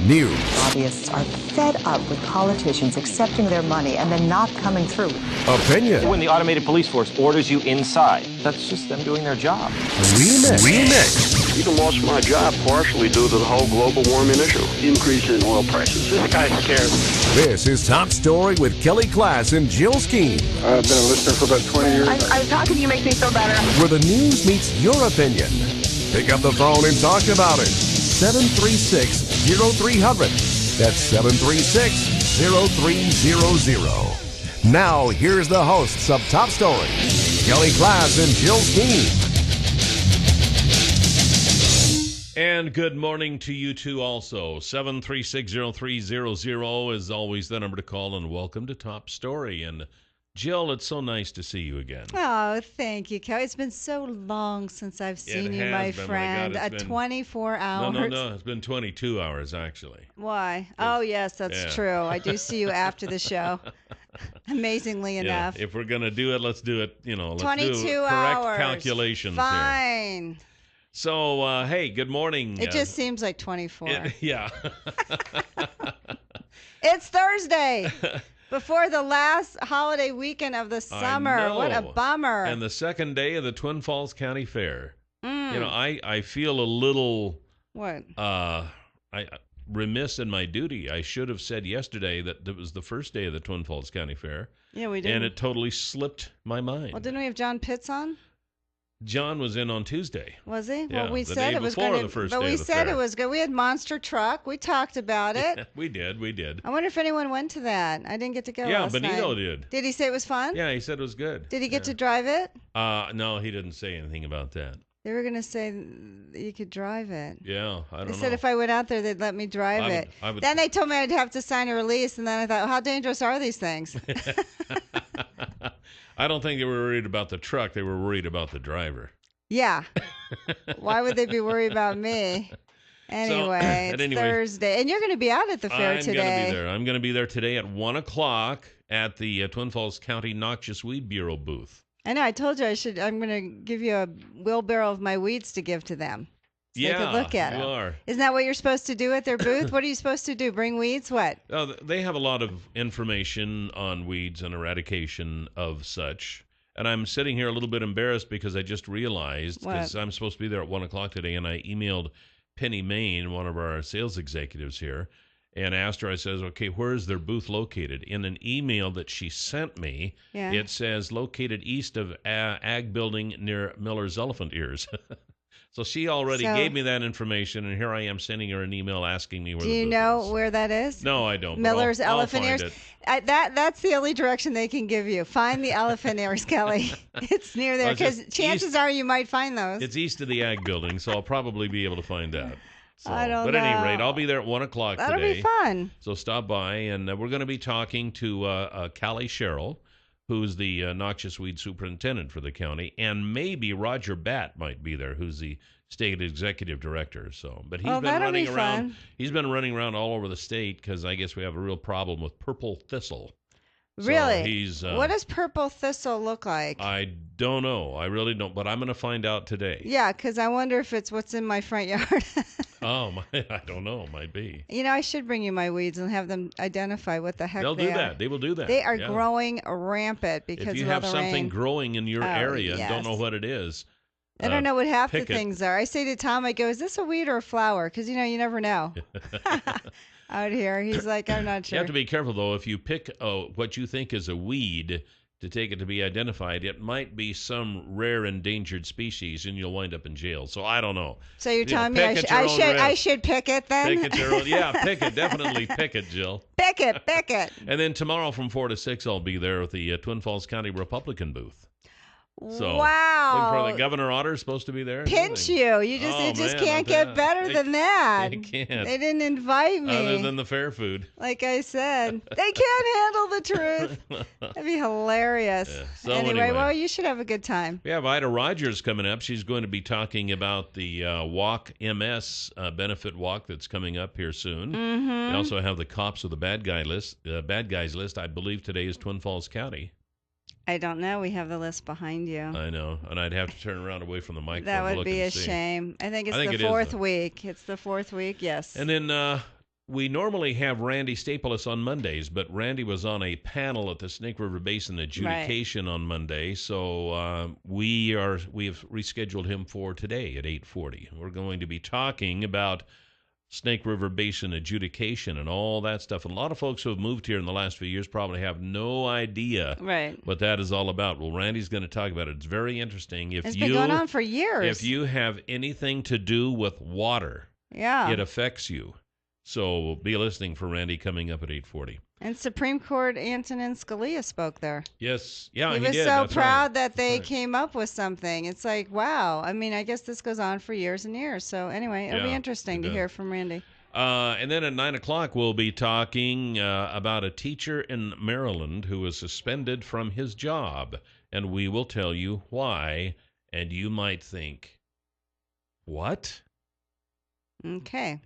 news, Lobbyists are fed up with politicians accepting their money and then not coming through. opinion, When the automated police force orders you inside, that's just them doing their job. remix. Even lost my job partially due to the whole global warming issue. Increase in oil prices. This guy's scared. This is Top Story with KLIXcast and Jill Skeen, I've been a listener for about 20 years. I'm talking to you makes me feel better. where the news meets your opinion. Pick up the phone and talk about it. 736-0300. That's 736-0300. Now, here's the hosts of Top Story, KLIXcast and Jill Skeen. And good morning to you two also. 736-0300 is always the number to call, and welcome to Top Story. And Jill, it's so nice to see you again. Oh, thank you, Kelly. It's been so long since I've seen you, my friend. 24 hours. No. It's been 22 hours, actually. Why? Oh, yes, that's true. I do see you after the show. Amazingly enough. If we're going to do it, let's do it, let's 22 do correct hours. calculations here. Fine. So, hey, good morning. It just seems like 24. Yeah. It's Thursday. Before the last holiday weekend of the summer. I know. What a bummer. And the second day of the Twin Falls County Fair. I feel a little What? remiss in my duty. I should have said yesterday that it was the first day of the Twin Falls County Fair. Yeah, we did. And it totally slipped my mind. Well, didn't we have John Pitts on? John was in on Tuesday. Was he? Yeah, Well, we the said day it was before going the to, first but day we of the said fair. it was good. We had Monster Truck. We talked about it. We did. I wonder if anyone went to that. I didn't get to go last Benito night. did. Did he say it was fun? Yeah, he said it was good. Did he get to drive it? No, he didn't say anything about that. They were going to say that you could drive it. Yeah, I don't know. They said if I went out there, they'd let me drive it. I would. Then they told me I'd have to sign a release, and then I thought, well, how dangerous are these things? I don't think they were worried about the truck. They were worried about the driver. Yeah. Why would they be worried about me? Anyway, it's Thursday. And you're going to be out at the fair today. I'm going to be there today at 1 o'clock at the Twin Falls County Noxious Weed Bureau booth. I know. I told you I'm going to give you a wheelbarrow of my weeds to give to them. So they could look at them. Are. Isn't that what you're supposed to do at their booth? What are you supposed to do? Bring weeds? What? They have a lot of information on weeds and eradication of such. And I'm sitting here a little bit embarrassed because I just realized, because I'm supposed to be there at 1 o'clock today, and I emailed Penny Main, one of our sales executives here, and asked her, I says, okay, where is their booth located? In an email that she sent me, It says located east of Ag Building near Miller's Elephant Ears. So she already gave me that information, and here I am sending her an email asking me where the booth is. Do you know where that is? No, I don't. Miller's Elephant Ears. That's the only direction they can give you. Find the elephant ears, Kelly. It's near there, because chances are you might find those. It's east of the Ag Building, so I'll probably be able to find out. So, I don't know. But at any rate, I'll be there at 1 o'clock today. That'll be fun. So stop by, and we're going to be talking to Callie Sherrill, who's the noxious weed superintendent for the county, and maybe Roger Batt might be there, who's the state executive director. So, but he's been running around. He's been running around all over the state because I guess we have a real problem with purple thistle. Really? So what does purple thistle look like? I don't know. I really don't, but I'm going to find out today. Yeah, because I wonder if it's what's in my front yard. I don't know. Might be. I should bring you my weeds and have them identify what the heck they are. They'll do that. They will do that. They are growing rampant because of the rain. If you have something growing in your area and don't know what it is, I don't know what half the things are. I say to Tom, I go, is this a weed or a flower? Because, you never know. Out here, he's like, I'm not sure. You have to be careful, though. If you pick what you think is a weed to take it to be identified, it might be some rare endangered species, and you'll wind up in jail. So I don't know. So you're telling me I should pick it then? Pick it your own. Yeah, pick it. Definitely pick it, Jill. Pick it. And then tomorrow from 4 to 6, I'll be there at the Twin Falls County Republican booth. So, wow. The Governor Otter's supposed to be there. Pinch you. You just can't get better than that. They can't. They didn't invite me. Other than the fair food. Like I said, they can't handle the truth. That'd be hilarious. Yeah. So anyway, well, you should have a good time. We have Ida Rogers coming up. She's going to be talking about the Walk MS benefit walk that's coming up here soon. Mm-hmm. We also have the Cops of the Bad Guys list. I believe today is Twin Falls County. I don't know. We have the list behind you. I know. And I'd have to turn around away from the microphone. That would be a shame. I think it's the fourth week. It's the fourth week, yes. And then we normally have Randy Stapilus on Mondays, but Randy was on a panel at the Snake River Basin Adjudication on Monday, so we have rescheduled him for today at 8:40. We're going to be talking about Snake River Basin Adjudication and all that stuff. And a lot of folks who have moved here in the last few years probably have no idea what that is all about. Well, Randy's going to talk about it. It's very interesting. It's been going on for years. If you have anything to do with water, it affects you. So be listening for Randy coming up at 8:40. And Supreme Court Antonin Scalia spoke there. Yes. Yeah, he was did. so proud that they came up with something. It's like, wow. I mean, I guess this goes on for years and years. So anyway, it'll be interesting to hear from Randy. And then at 9 o'clock, we'll be talking about a teacher in Maryland who was suspended from his job. And we will tell you why. And you might think, what? Okay.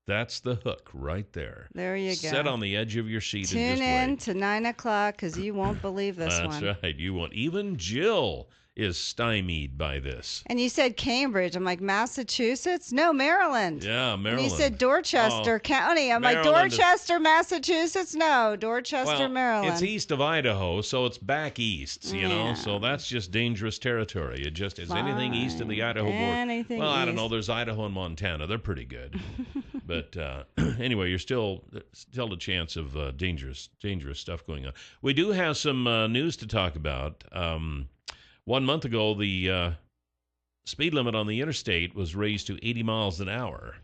That's the hook right there. There you go. Sit on the edge of your seat Tune and just in wait. to 9 o'clock because you won't believe this one. That's right. You won't. Even Jill is stymied by this. And you said Cambridge. I'm like, Massachusetts? No, Maryland. Yeah, Maryland. And you said Dorchester County. I'm Maryland like, Dorchester, Massachusetts? No, Dorchester, Maryland. It's east of Idaho, so it's back east, you know, so that's just dangerous territory. It just is anything east of the Idaho border. Well, I don't know. There's Idaho and Montana. They're pretty good. But anyway, you're still a chance of dangerous stuff going on. We do have some news to talk about. 1 month ago, the speed limit on the interstate was raised to 80 miles an hour.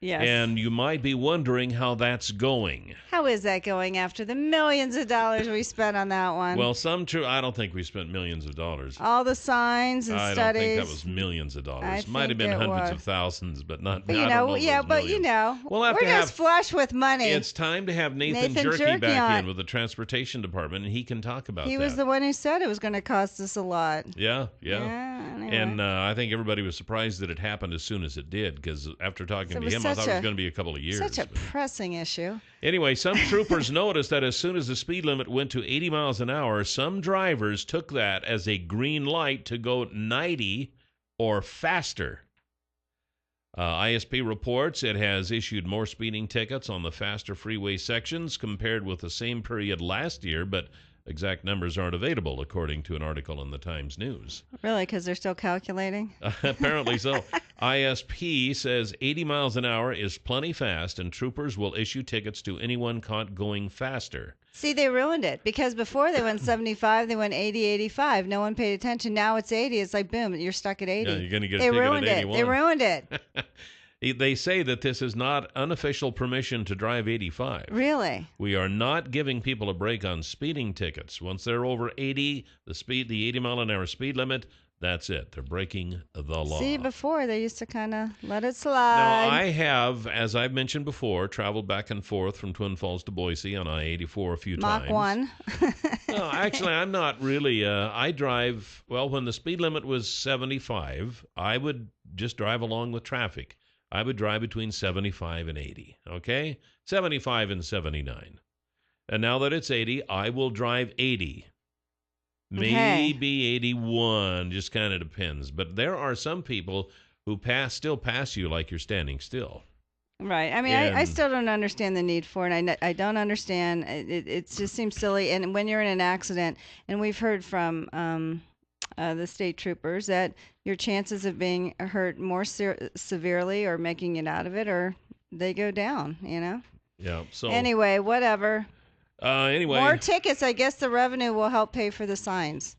Yes. And you might be wondering how that's going. How is that going after the millions of dollars we spent on that one? Well, I don't think we spent millions of dollars. All the signs and studies. I don't think that was millions of dollars. Might have been hundreds of thousands, but not. But we're just flush with money. It's time to have Nathan Jerky back in with the transportation department, and he can talk about that. He was the one who said it was going to cost us a lot. Yeah. Anyway. And I think everybody was surprised that it happened as soon as it did, because after talking to him, I thought it was going to be a couple of years. Such a pressing issue. Anyway, some troopers noticed that as soon as the speed limit went to 80 miles an hour, some drivers took that as a green light to go 90 or faster. ISP reports it has issued more speeding tickets on the faster freeway sections compared with the same period last year, but exact numbers aren't available, according to an article in the Times News. Really? Because they're still calculating? Apparently so. ISP says 80 miles an hour is plenty fast, and troopers will issue tickets to anyone caught going faster. See, they ruined it, because before they went 75, they went 80, 85. No one paid attention. Now it's 80. It's like, boom, you're stuck at 80. Yeah, you're going to get a ticket at 81. They ruined it. They say that this is not unofficial permission to drive 85. Really? We are not giving people a break on speeding tickets. Once they're over 80, the 80 mile an hour speed limit, that's it. They're breaking the law. See, before they used to kind of let it slide. Now, I have, as I've mentioned before, traveled back and forth from Twin Falls to Boise on I-84 a few times. Mach 1. No, actually, I'm not really. I drive, when the speed limit was 75, I would just drive along with traffic. I would drive between 75 and 80, okay? 75 and 79. And now that it's 80, I will drive 80. Maybe 81, just kind of depends. But there are some people who still pass you like you're standing still. Right. I mean, I still don't understand the need for it. I don't understand. It just seems silly. And when you're in an accident, and we've heard from the state troopers that your chances of being hurt more severely or making it out of it, or they go down, you know? Yeah. So anyway, whatever. More tickets. I guess the revenue will help pay for the signs.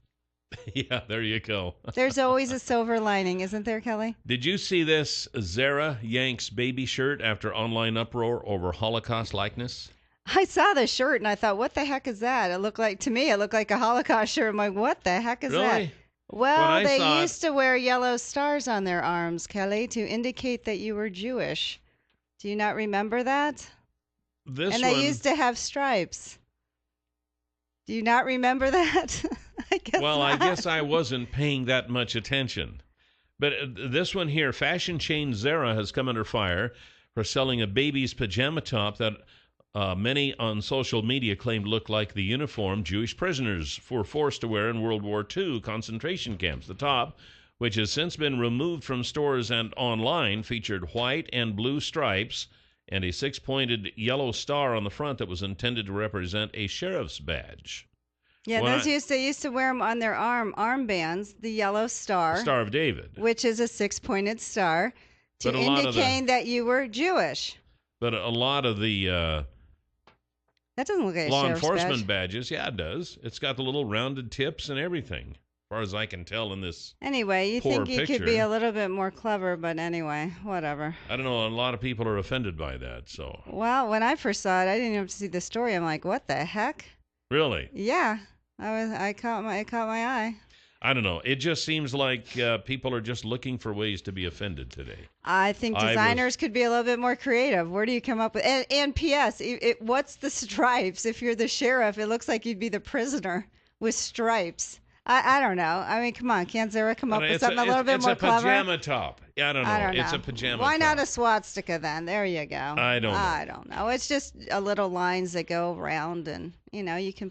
Yeah, there you go. There's always a silver lining, isn't there, Kelly? Did you see this? Zara yanks baby shirt after online uproar over Holocaust likeness? I saw the shirt and I thought, what the heck is that? It looked like a Holocaust shirt. I'm like, what the heck is that? Well, they used to wear yellow stars on their arms, Kelly, to indicate that you were Jewish. Do you not remember that? They used to have stripes. Do you not remember that? I guess I wasn't paying that much attention. But this one here, fashion chain Zara has come under fire for selling a baby's pajama top that many on social media claimed looked like the uniform Jewish prisoners were forced to wear in World War II concentration camps. The top, which has since been removed from stores and online, featured white and blue stripes and a 6-pointed yellow star on the front that was intended to represent a sheriff's badge. Yeah, they used to wear them on their armbands, the yellow star. Star of David. Which is a 6-pointed star to indicate that you were Jewish. But a lot of the that doesn't look like law a sheriff's enforcement badges, yeah, it does. It's got the little rounded tips and everything, as far as I can tell in this. Anyway, you think you could be a little bit more clever, but anyway, whatever. I don't know. A lot of people are offended by that. So. Well, when I first saw it, I didn't even have to see the story. I'm like, what the heck? Really? Yeah, it caught my eye. I don't know. It just seems like people are just looking for ways to be offended today. I think designers could be a little bit more creative. Where do you come up with? And P.S. What's the stripes? If you're the sheriff, it looks like you'd be the prisoner with stripes. I don't know. I mean, come on. Can't Zara come up with something a little bit more clever? It's a pajama top. Yeah, I don't know. It's a pajama top. Why not a swastika then? There you go. I don't know. It's just a little lines that go around, and, you can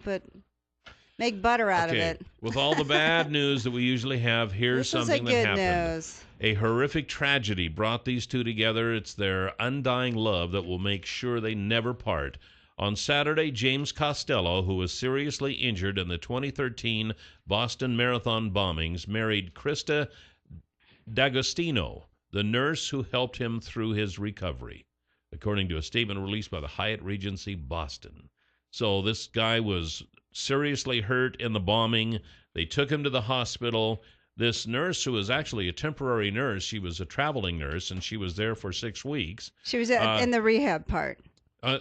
make butter out of it. With all the bad news that we usually have, here's something that happened. News. A horrific tragedy brought these two together. It's their undying love that will make sure they never part. On Saturday, James Costello, who was seriously injured in the 2013 Boston Marathon bombings, married Krista D'Agostino, the nurse who helped him through his recovery, according to a statement released by the Hyatt Regency Boston. So this guy was seriously hurt in the bombing. They took him to the hospital. This nurse, who was actually a temporary nurse, she was a traveling nurse, and she was there for 6 weeks. She was in the rehab part.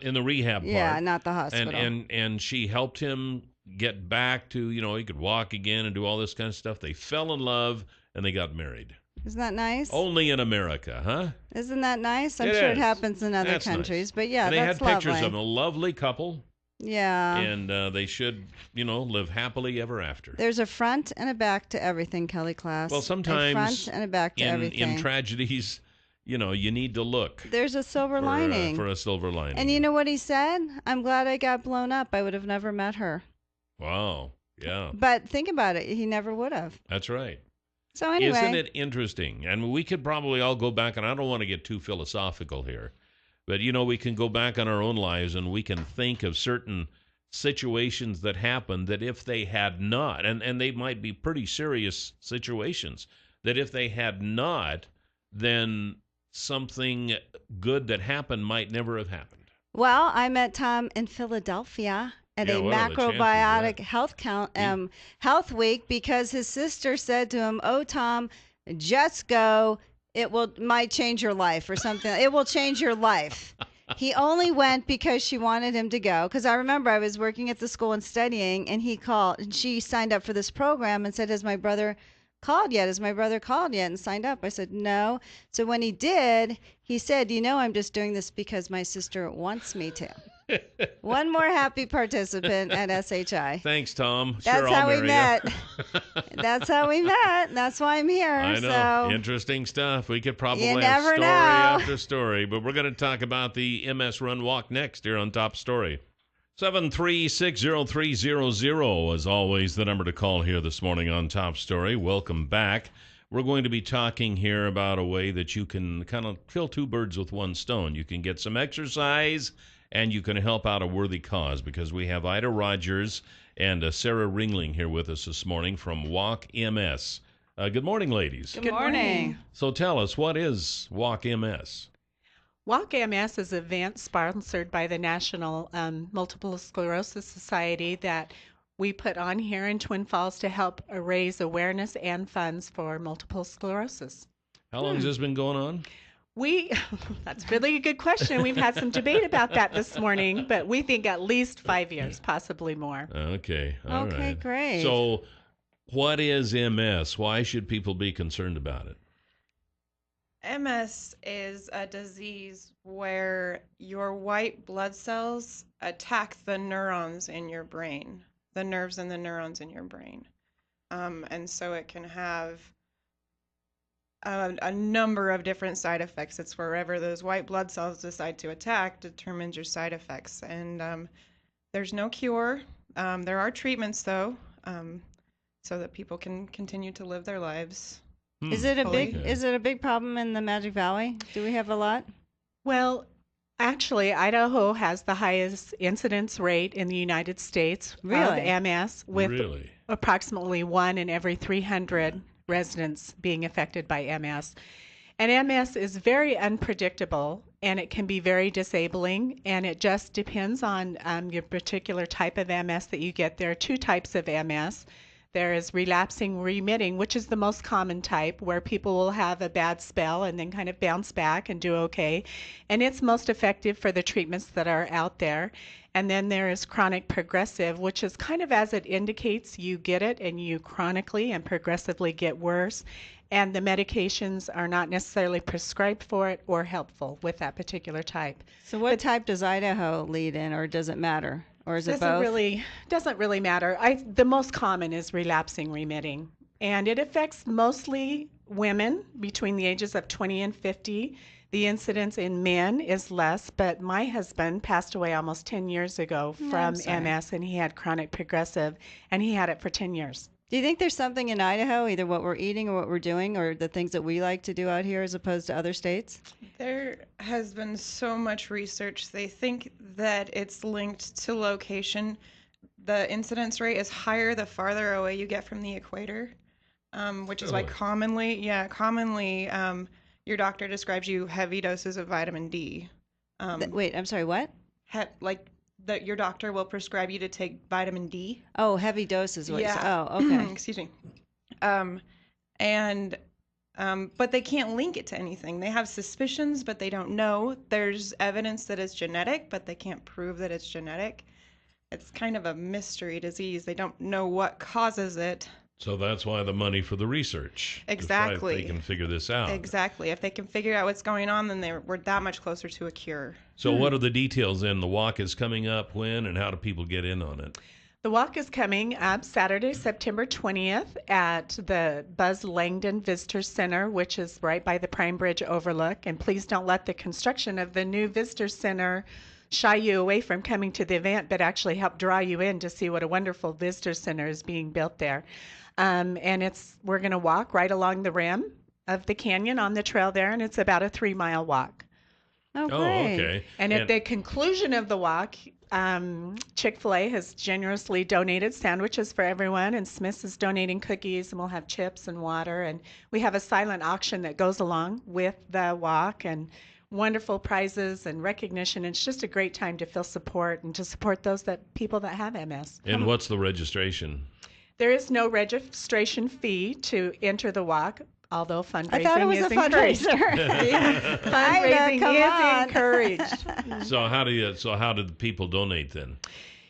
In the rehab part. Yeah, not the hospital. And she helped him get back to, he could walk again and do all this kind of stuff. They fell in love, and they got married. Isn't that nice? Only in America, huh? Isn't that nice? I'm sure it happens in other countries. Nice. But yeah, and that's lovely. They had lovely. pictures of a lovely couple. Yeah. And they should, live happily ever after. There's a front and a back to everything, KLIXcast. Well, sometimes a front and a back to everything. In tragedies, you need to look. There's a silver lining. For a silver lining. And you know what he said? I'm glad I got blown up. I would have never met her. Wow. Yeah. But think about it. He never would have. That's right. So anyway. Isn't it interesting? And we could probably all go back, and I don't want to get too philosophical here. But, we can go back on our own lives and we can think of certain situations that happened that if they had not, and they might be pretty serious situations, that if they had not, then something good that happened might never have happened. Well, I met Tom in Philadelphia at a macrobiotic health week because his sister said to him, "Oh, Tom, just go. It might change your life," or something. It will change your life. He only went because she wanted him to go. Because I remember I was working at the school and studying, and he called, and she signed up for this program and said, "Has my brother called yet? Has my brother called yet?" And signed up. I said, "No." So when he did, he said, "I'm just doing this because my sister wants me to." One more happy participant at SHI. Thanks, Tom. That's how we met. That's how we met. That's why I'm here. I know. So. Interesting stuff. We could probably have story after story, but we're going to talk about the MS Run Walk next here on Top Story. 7360300 is always the number to call here this morning on Top Story. Welcome back. We're going to be talking here about a way that you can kind of kill two birds with one stone. You can get some exercise, and you can help out a worthy cause, because we have Ida Rogers and Sarah Ringling here with us this morning from Walk MS. Good morning, ladies. Good morning. So tell us, what is Walk MS? Walk MS is an event sponsored by the National Multiple Sclerosis Society that we put on here in Twin Falls to help raise awareness and funds for multiple sclerosis. How long has this been going on? That's really a good question. We've had some debate about that this morning, but we think at least 5 years, possibly more. Okay. All right. Okay, great. So what is MS? Why should people be concerned about it? MS is a disease where your white blood cells attack the neurons in your brain, the nerves and the neurons in your brain. And so it can have a number of different side effects. It's wherever those white blood cells decide to attack determines your side effects. And there's no cure. There are treatments, though, so that people can continue to live their lives. Is it a big problem in the Magic Valley? Do we have a lot? Well, Actually, Idaho has the highest incidence rate in the United States of MS, with approximately 1 in every 300 residents being affected by MS. And MS is very unpredictable, and it can be very disabling, and it just depends on your particular type of MS that you get. There are 2 types of MS. There is relapsing remitting, which is the most common type, where people will have a bad spell and then kind of bounce back and do okay. And it's most effective for the treatments that are out there. And then there is chronic progressive, which is kind of as it indicates, you get it and you chronically and progressively get worse. And the medications are not necessarily prescribed for it or helpful with that particular type. So what type does Idaho lead in, or does it matter? Or is it both? Doesn't really matter. The most common is relapsing remitting, and it affects mostly women between the ages of 20 and 50. The incidence in men is less, but my husband passed away almost 10 years ago from MS, and he had chronic progressive, and he had it for 10 years. Do you think there's something in Idaho, either what we're eating or what we're doing, or the things that we like to do out here as opposed to other states? There has been so much research. They think that it's linked to location. The incidence rate is higher the farther away you get from the equator, which is why commonly your doctor describes you heavy doses of vitamin D. Wait, I'm sorry, what? That your doctor will prescribe you to take vitamin D. Oh, heavy doses. Yeah. Oh, okay. Excuse me. But they can't link it to anything. They have suspicions, but they don't know. There's evidence that it's genetic, but they can't prove that it's genetic. It's kind of a mystery disease. They don't know what causes it. So that's why the money for the research. Exactly. If they can figure this out. Exactly. If they can figure out what's going on, then we're that much closer to a cure. So what are the details then? The walk is coming up when, and how do people get in on it? The walk is coming up Saturday, September 20th at the Buzz Langdon Visitor Center, which is right by the Prime Bridge Overlook. And please don't let the construction of the new Visitor Center shy you away from coming to the event, but actually help draw you in to see what a wonderful visitor center is being built there. And we're going to walk right along the rim of the canyon on the trail there, and it's about a 3-mile walk. Oh, great. Oh, okay. And at the conclusion of the walk, Chick-fil-A has generously donated sandwiches for everyone, and Smith's is donating cookies, and we'll have chips and water. And we have a silent auction that goes along with the walk, and wonderful prizes and recognition. It's just a great time to feel support and to support those people that have MS. And what's the registration? There is no registration fee to enter the walk, although fundraising I thought it was is a encouraged. fundraiser. Fundraising is encouraged. So how do the people donate then?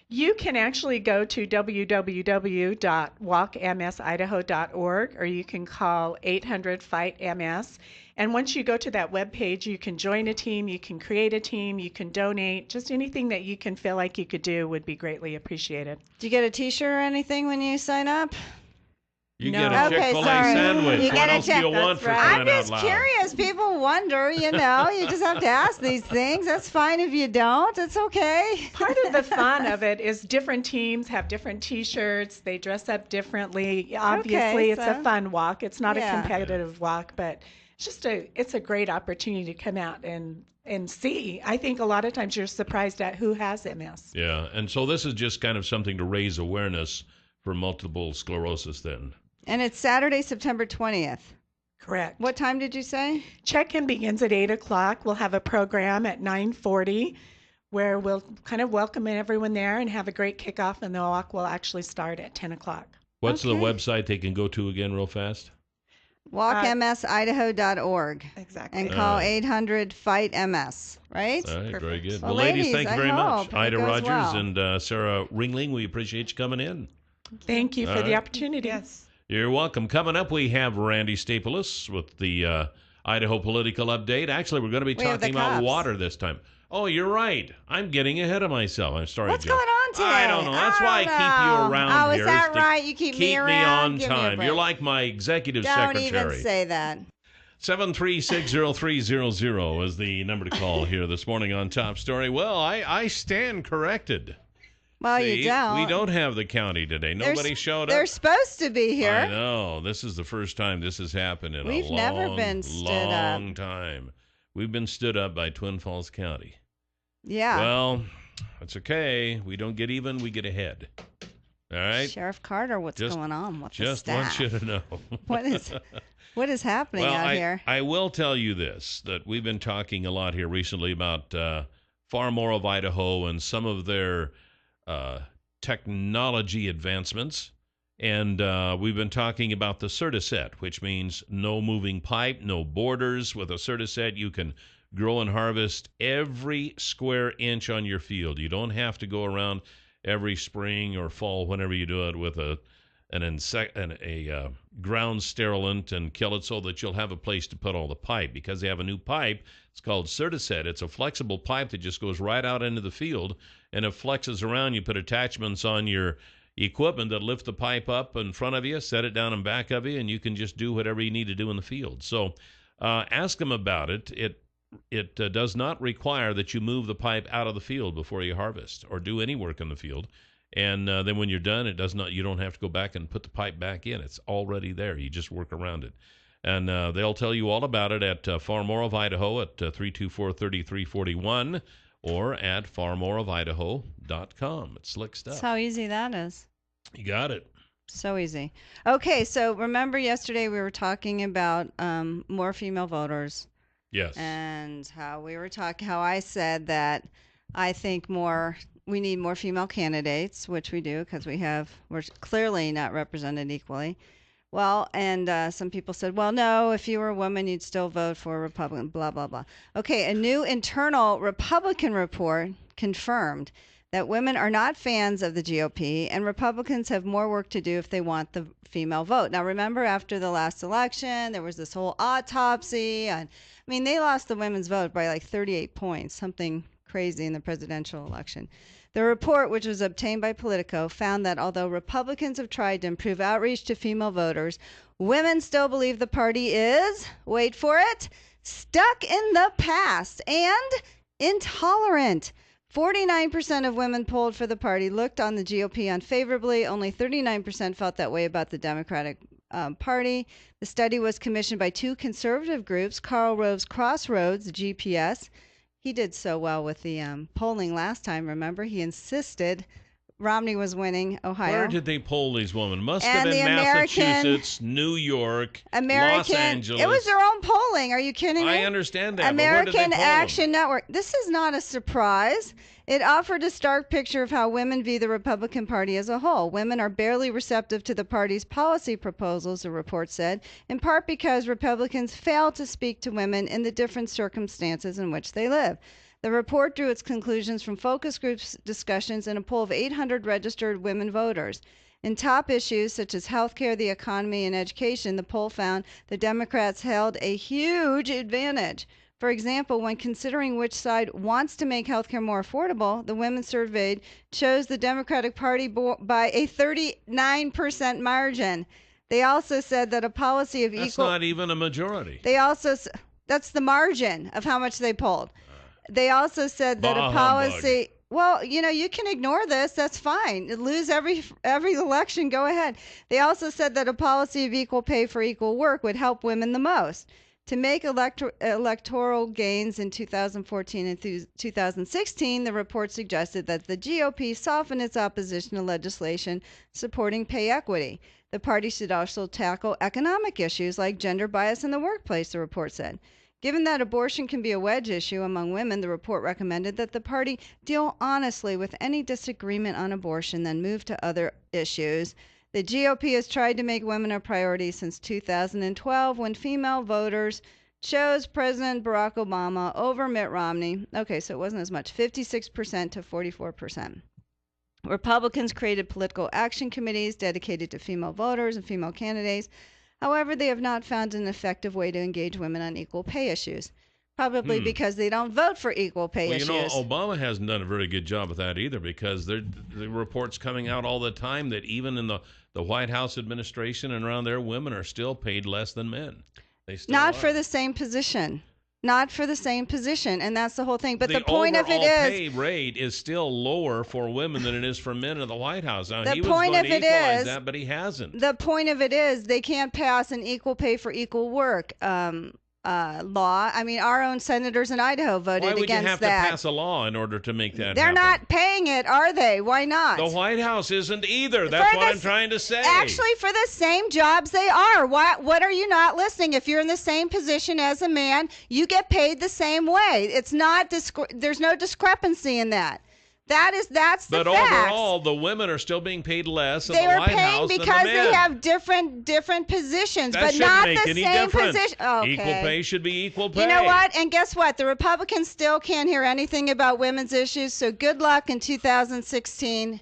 You can actually go to www.walkmsidaho.org, or you can call 800-FIGHT-MS. And once you go to that webpage, you can join a team, you can create a team, you can donate. Just anything that you can feel like you could do would be greatly appreciated. Do you get a T-shirt or anything when you sign up? You get a Chick-fil-A sandwich. You what else do you want for crying I'm just out loud? curious. People wonder, you just have to ask these things. That's fine if you don't. It's okay. Part of the fun of it is different teams have different T-shirts. They dress up differently. Obviously, it's a fun walk. It's not a competitive walk, but it's a great opportunity to come out and see. I think a lot of times you're surprised at who has MS. Yeah, and so this is just kind of something to raise awareness for multiple sclerosis then. And it's Saturday, September 20th. Correct. What time did you say? Check-in begins at 8 o'clock. We'll have a program at 9:40 where we'll kind of welcome everyone there and have a great kickoff, and the walk will actually start at 10 o'clock. What's the website they can go to again real fast? WalkMSIdaho.org. Exactly. And call 800-FIGHT-MS, right? All right, very good. Well, ladies, thank you very much. Ida Rogers well. and Sarah Ringling, we appreciate you coming in. Thank you for the opportunity. Yes. You're welcome. Coming up, we have Randy Stapilus with the Idaho Political Update. Actually, we're going to be talking about water this time. Oh, you're right. I'm getting ahead of myself. I'm sorry, What's Jill. going on today? I don't know. That's why I keep you around here. here. Oh, is that right? You keep me around? Keep me on time. You're like my executive secretary. Don't even say that. 7360300 is the number to call here this morning on Top Story. Well, I stand corrected. Well, See, you don't. We don't have the county today. Nobody showed up. They're supposed to be here. I know. This is the first time this has happened in a long, never been stood long time. We've been stood up by Twin Falls County. Yeah. Well, that's okay. We don't get even, we get ahead. All right? Sheriff Carter, what's going on with the Just staff? want you to know. What is happening out here? I will tell you this, that we've been talking a lot here recently about Far More of Idaho and some of their technology advancements. And we've been talking about the Certiset, which means no moving pipe, no borders. With a Certiset, you can grow and harvest every square inch on your field. You don't have to go around every spring or fall, whenever you do it, with a ground sterilant and kill it so that you'll have a place to put all the pipe. Because they have a new pipe, it's called Certiset. It's a flexible pipe that just goes right out into the field, and it flexes around. You put attachments on your equipment that lift the pipe up in front of you, set it down in back of you, and you can just do whatever you need to do in the field. So ask them about it. It does not require that you move the pipe out of the field before you harvest or do any work in the field. And then when you're done, you don't have to go back and put the pipe back in. It's already there. You just work around it. And they'll tell you all about it at Far More of Idaho at 324-3341 or at farmoreofidaho.com. It's slick stuff. That's how easy that is. You got it. So easy. Okay, so remember yesterday we were talking about more female voters. Yes. And how I said that I think we need more female candidates, which we do because we're clearly not represented equally. Well, and some people said, well, no, if you were a woman, you'd still vote for a Republican, blah, blah, blah. Okay, a new internal Republican report confirmed that women are not fans of the GOP, and Republicans have more work to do if they want the female vote. Now, remember, after the last election, there was this whole autopsy. They lost the women's vote by like 38 points, something crazy in the presidential election. The report, which was obtained by Politico, found that although Republicans have tried to improve outreach to female voters, women still believe the party is, wait for it, stuck in the past and intolerant. 49% of women polled for the party looked on the GOP unfavorably. Only 39% felt that way about the Democratic Party. The study was commissioned by two conservative groups, Karl Rove's Crossroads, GPS. He did so well with the polling last time, remember? He insisted Romney was winning Ohio. Where did they poll these women? Must have been Massachusetts, New York, Los Angeles. It was their own polling. Are you kidding me? I understand that. American Action Network. This is not a surprise. It offered a stark picture of how women view the Republican Party as a whole. Women are barely receptive to the party's policy proposals, the report said, in part because Republicans fail to speak to women in the different circumstances in which they live. The report drew its conclusions from focus groups discussions and a poll of 800 registered women voters. In top issues such as healthcare, the economy, and education, the poll found the Democrats held a huge advantage. For example, when considering which side wants to make healthcare more affordable, the women surveyed chose the Democratic Party by a 39% margin. They also said that a policy of That's not even a majority. That's the margin of how much they polled. They also said that a policy... Well, you can ignore this. That's fine. Lose every election. Go ahead. They also said that a policy of equal pay for equal work would help women the most. To make electoral gains in 2014 and 2016, the report suggested that the GOP soften its opposition to legislation supporting pay equity. The party should also tackle economic issues like gender bias in the workplace, the report said. Given that abortion can be a wedge issue among women, the report recommended that the party deal honestly with any disagreement on abortion, then move to other issues. The GOP has tried to make women a priority since 2012 when female voters chose President Barack Obama over Mitt Romney. Okay, so it wasn't as much, 56% to 44%. Republicans created political action committees dedicated to female voters and female candidates. However, they have not found an effective way to engage women on equal pay issues. Probably because they don't vote for equal pay issues. Obama hasn't done a very good job with that either, because the reports coming out all the time that even in the White House administration and around there, women are still paid less than men. Not for the same position. Not for the same position, and that's the whole thing. But the point of it is, the pay rate is still lower for women than it is for men in the White House. Now, he was going to equalize that, but he hasn't. The point of it is they can't pass an equal pay for equal work law. I mean, our own senators in Idaho voted against that. Why would you have to pass a law in order to make that They're happen? not paying it, are they? Why not? The White House isn't either. That's what I'm trying to say. Actually, for the same jobs they are. What are you not listening? If you're in the same position as a man, you get paid the same way. It's not there's no discrepancy in that. That's the facts. But overall, the women are still being paid less in the They are White paying House than the because men. they have different positions, That but shouldn't not make the any same difference. position. Okay. Equal pay should be equal pay. You know what? And guess what? The Republicans still can't hear anything about women's issues, so good luck in 2016.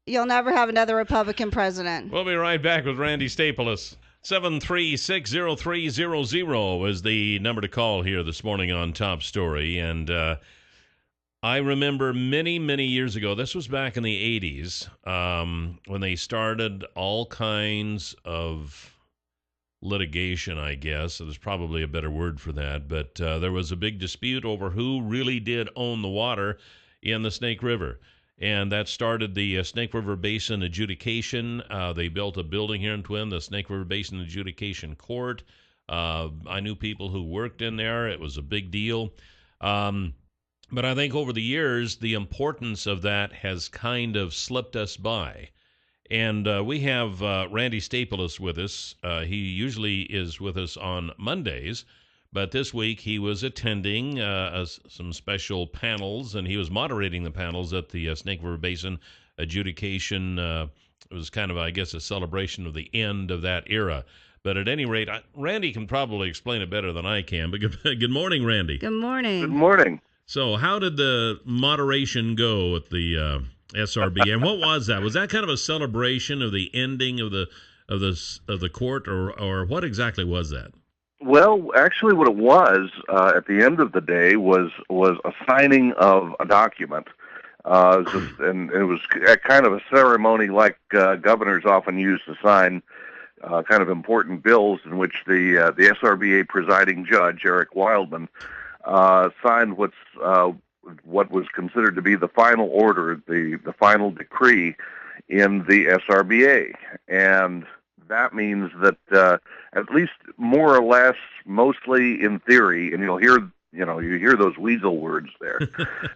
You'll never have another Republican president. We'll be right back with Randy Stapilus. 7360300 is the number to call here this morning on Top Story. And I remember many, many years ago, this was back in the 80s, when they started all kinds of litigation, I guess. There's probably a better word for that. But there was a big dispute over who really did own the water in the Snake River. And that started the Snake River Basin Adjudication. They built a building here in Twin, the Snake River Basin Adjudication Court. I knew people who worked in there. It was a big deal. But I think over the years, the importance of that has kind of slipped us by. And we have Randy Stapilus with us. He usually is with us on Mondays, but this week he was attending some special panels, and he was moderating the panels at the Snake River Basin Adjudication. It was kind of, I guess, a celebration of the end of that era. But at any rate, Randy can probably explain it better than I can. But good morning, Randy. Good morning. Good morning. So how did the moderation go at the SRB? And what was that? Was that kind of a celebration of the ending of the court, or what exactly was that? Well, actually, what it was at the end of the day was a signing of a document, and it was kind of a ceremony like governors often use to sign kind of important bills, in which the SRBA presiding judge, Eric Wildman, signed what was considered to be the final order, the final decree in the SRBA, and that means that at least more or less, mostly in theory, and you hear those weasel words there,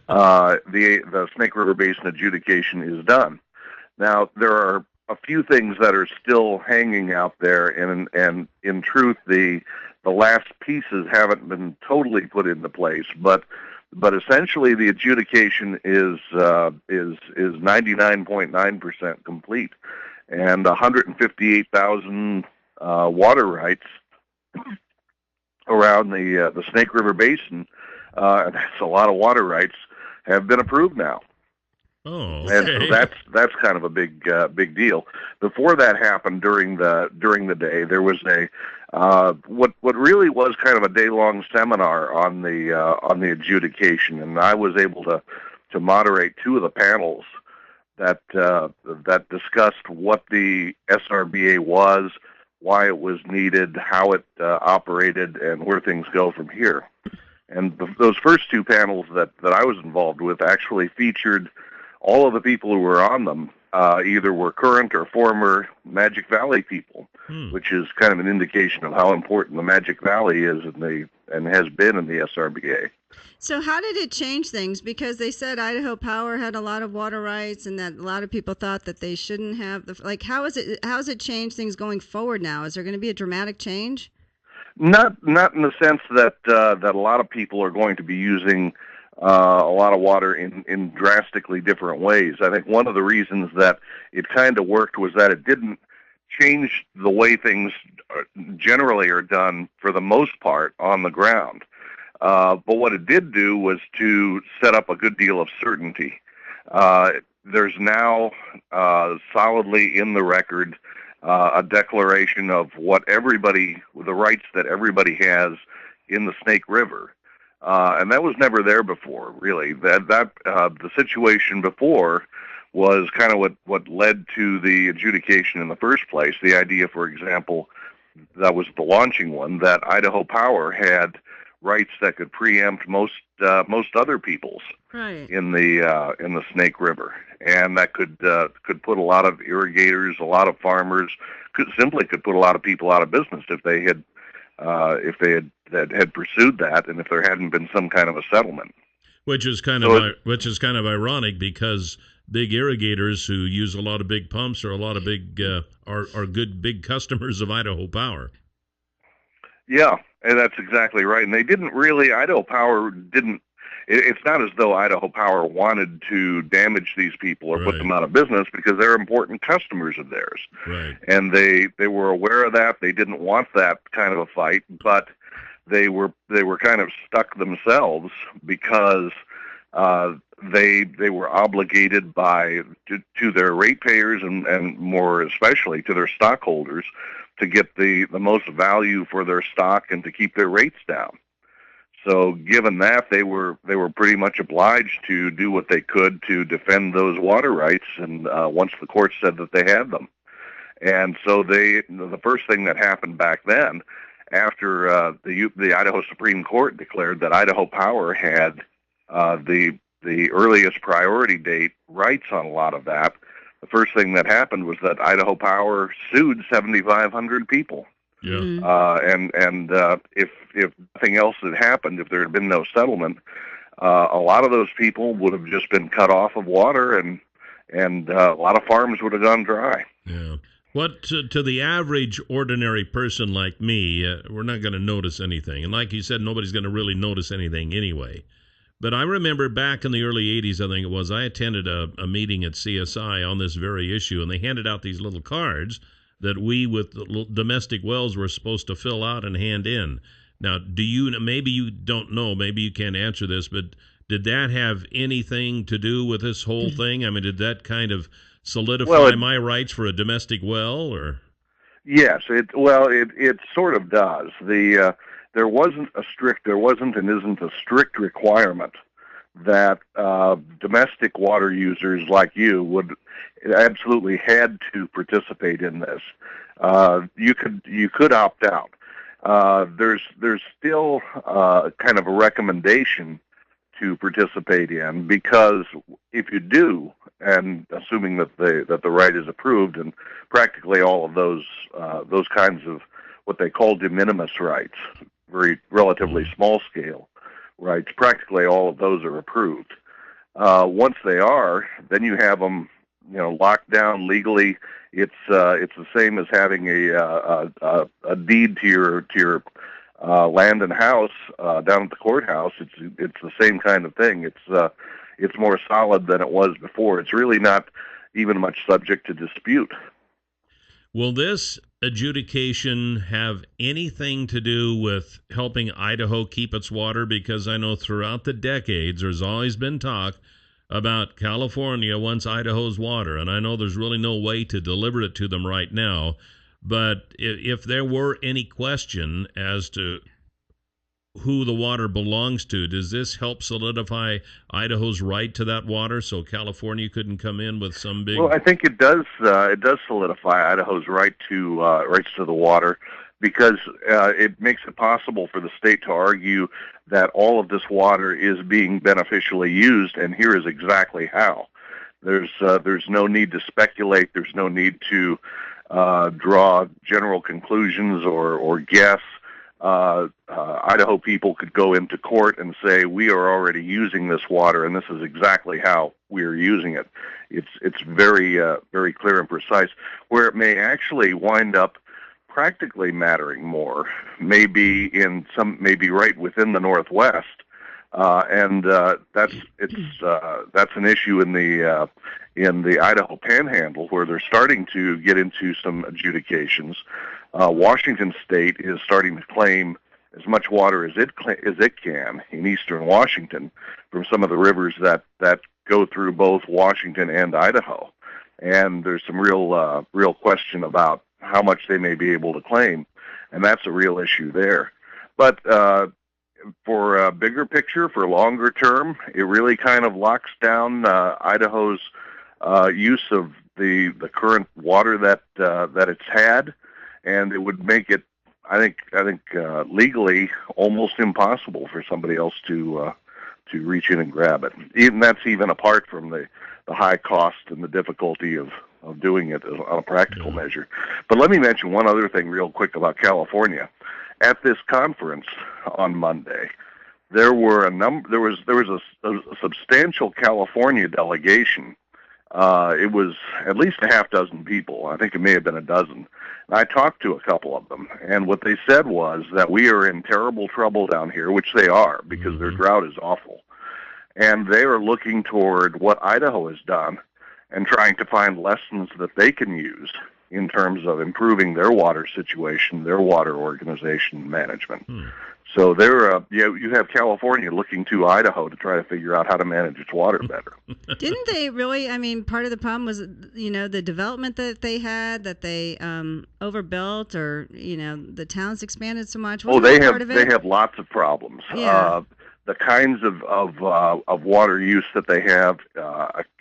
the Snake River Basin Adjudication is done. Now, there are a few things that are still hanging out there, and in truth, the last pieces haven't been totally put into place, but essentially the adjudication is 99.9% complete, and 158,000 water rights around the Snake River Basin, and that's a lot of water rights, have been approved now. Oh, okay. And so that's kind of a big deal. Before that happened, during the day, there was what really was kind of a day-long seminar on the adjudication, and I was able to moderate two of the panels that discussed what the SRBA was, why it was needed, how it operated, and where things go from here. And those first two panels that I was involved with actually featured all of the people who were on them either were current or former Magic Valley people, which is kind of an indication of how important the Magic Valley is and has been in the SRBA. So how did it change things? Because they said Idaho Power had a lot of water rights, and that a lot of people thought that they shouldn't have how has it changed things going forward now? Is there going to be a dramatic change? Not in the sense that a lot of people are going to be using a lot of water in drastically different ways. I think one of the reasons that it kind of worked was that it didn't change the way things generally are done for the most part on the ground. But what it did do was to set up a good deal of certainty. There's now solidly in the record a declaration of the rights that everybody has in the Snake River. And that was never there before, really. The situation before was kind of what led to the adjudication in the first place. The idea, for example, that was the launching one, that Idaho Power had rights that could preempt most other people's in the Snake River, and that could put a lot of irrigators, a lot of farmers, could put a lot of people out of business if they had if they had pursued that, and if there hadn't been some kind of a settlement. Which is kind of ironic, because big irrigators who use a lot of big pumps are are good big customers of Idaho Power. Yeah, and that's exactly right. And they didn't really. Idaho Power didn't. It's not as though Idaho Power wanted to damage these people or put them out of business, because they're important customers of theirs. Right. And they were aware of that. They didn't want that kind of a fight, but they were kind of stuck themselves, because they were obligated to their ratepayers and more especially to their stockholders to get the most value for their stock and to keep their rates down. So given that, they were pretty much obliged to do what they could to defend those water rights, and once the court said that they had them. And so the first thing that happened back then, after the Idaho Supreme Court declared that Idaho Power had the earliest priority date rights on a lot of that, the first thing that happened was that Idaho Power sued 7,500 people. Yeah. And if nothing else had happened, if there had been no settlement, a lot of those people would have just been cut off of water, and a lot of farms would have gone dry. Yeah. What to the average ordinary person like me, we're not going to notice anything. And like you said, nobody's going to really notice anything anyway. But I remember back in the early 80s, I think it was, I attended a meeting at CSI on this very issue, and they handed out these little cards that we with domestic wells were supposed to fill out and hand in. Now, maybe you don't know, maybe you can't answer this, but did that have anything to do with this whole thing? I mean, did that kind of solidify my rights for a domestic well, or? Yes, it sort of does. There wasn't and isn't a strict requirement that domestic water users like you would absolutely had to participate in this. You could opt out. There's still kind of a recommendation to participate in, because if you do, and assuming that the right is approved, and practically all of those kinds of what they call de minimis rights, very relatively small scale rights, practically all of those are approved. Once they are, then you have them, locked down legally. It's the same as having a deed to your land and house down at the courthouse. It's the same kind of thing. It's more solid than it was before. It's really not even much subject to dispute. Will this adjudication have anything to do with helping Idaho keep its water? Because I know throughout the decades there's always been talk about California wants Idaho's water, and I know there's really no way to deliver it to them right now. But if there were any question as to who the water belongs to, does this help solidify Idaho's right to that water, so California couldn't come in with some big? Well, I think it does. It does solidify Idaho's rights to the water, because it makes it possible for the state to argue that all of this water is being beneficially used, and here is exactly how. There's no need to speculate. There's no need to draw general conclusions or guess. Idaho people could go into court and say, we are already using this water, and this is exactly how we are using it. It's very very clear and precise. Where it may actually wind up practically mattering more, maybe right within the Northwest, and that's an issue in the Idaho Panhandle, where they're starting to get into some adjudications. Washington State is starting to claim as much water as it can in eastern Washington from some of the rivers that go through both Washington and Idaho, and there's some real question about how much they may be able to claim, and that's a real issue there. But for a bigger picture, for longer term, it really kind of locks down Idaho's use of the current water that it's had, and it would make it, I think, legally almost impossible for somebody else to reach in and grab it. Even that's even apart from the high cost and the difficulty of doing it on a practical measure. But let me mention one other thing real quick about California, at this conference on Monday, there were there was a substantial California delegation. It was at least a half dozen people. I think it may have been a dozen. And I talked to a couple of them, and what they said was that we are in terrible trouble down here, which they are, because their drought is awful. And they are looking toward what Idaho has done and trying to find lessons that they can use in terms of improving their water situation, their water organization management. So you have California looking to Idaho to try to figure out how to manage its water better. Didn't they really? I mean, part of the problem was, the development that they had, that they overbuilt, or the towns expanded so much. Wasn't they they have lots of problems. Yeah. The kinds of water use that they have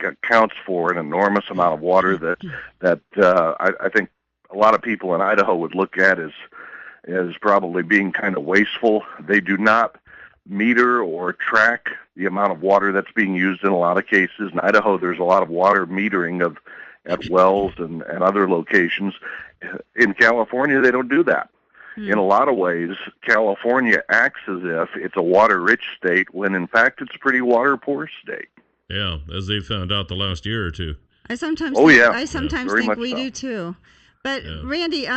accounts for an enormous amount of water that I think a lot of people in Idaho would look at as probably being kind of wasteful. They do not meter or track the amount of water that's being used in a lot of cases. In Idaho, there's a lot of water metering at wells and other locations. In California, they don't do that. In a lot of ways, California acts as if it's a water-rich state when, in fact, it's a pretty water-poor state. Yeah, as they found out the last year or two. I sometimes very think much we so. do too. But Randy,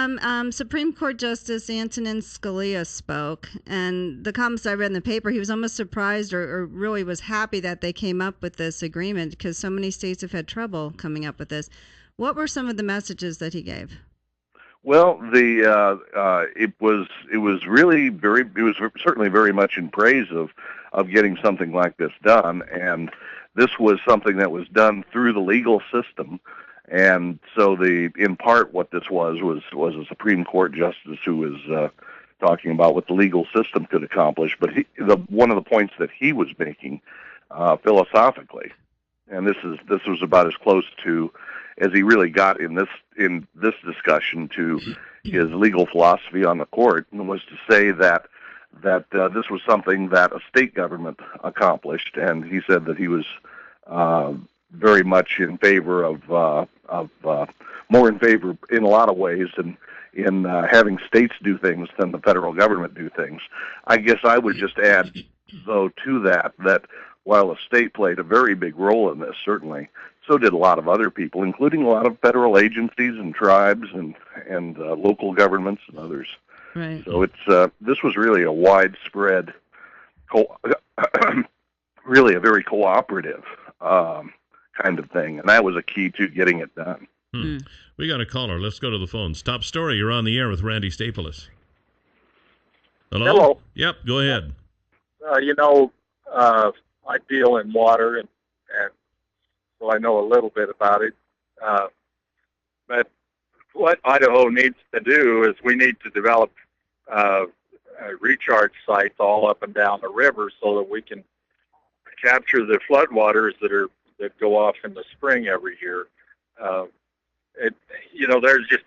Supreme Court Justice Antonin Scalia spoke, and the comments I read in the paper, he was almost surprised or really was happy that they came up with this agreement, because so many states have had trouble coming up with this. What were some of the messages that he gave? Well, it was certainly very much in praise of getting something like this done, and this was something that was done through the legal system. And so in part what this was a Supreme Court justice who was talking about what the legal system could accomplish. But one of the points that he was making philosophically, and this was about as close to as he really got in this discussion to his legal philosophy on the court, was to say that this was something that a state government accomplished, and he said that he was very much in favor of more in favor in a lot of ways in having states do things than the federal government do things. I guess I would just add, though, to that while a state played a very big role in this, certainly, so did a lot of other people, including a lot of federal agencies and tribes and local governments and others. Right. So this was really a widespread, really a very cooperative kind of thing, and that was a key to getting it done. We got a caller. Let's go to the phones. Top story. You're on the air with Randy Stapilus. Hello. Yep. Go ahead. I deal in water, and so I know a little bit about it. But what Idaho needs to do is we need to develop recharge sites all up and down the river so that we can capture the floodwaters that go off in the spring every year. There's just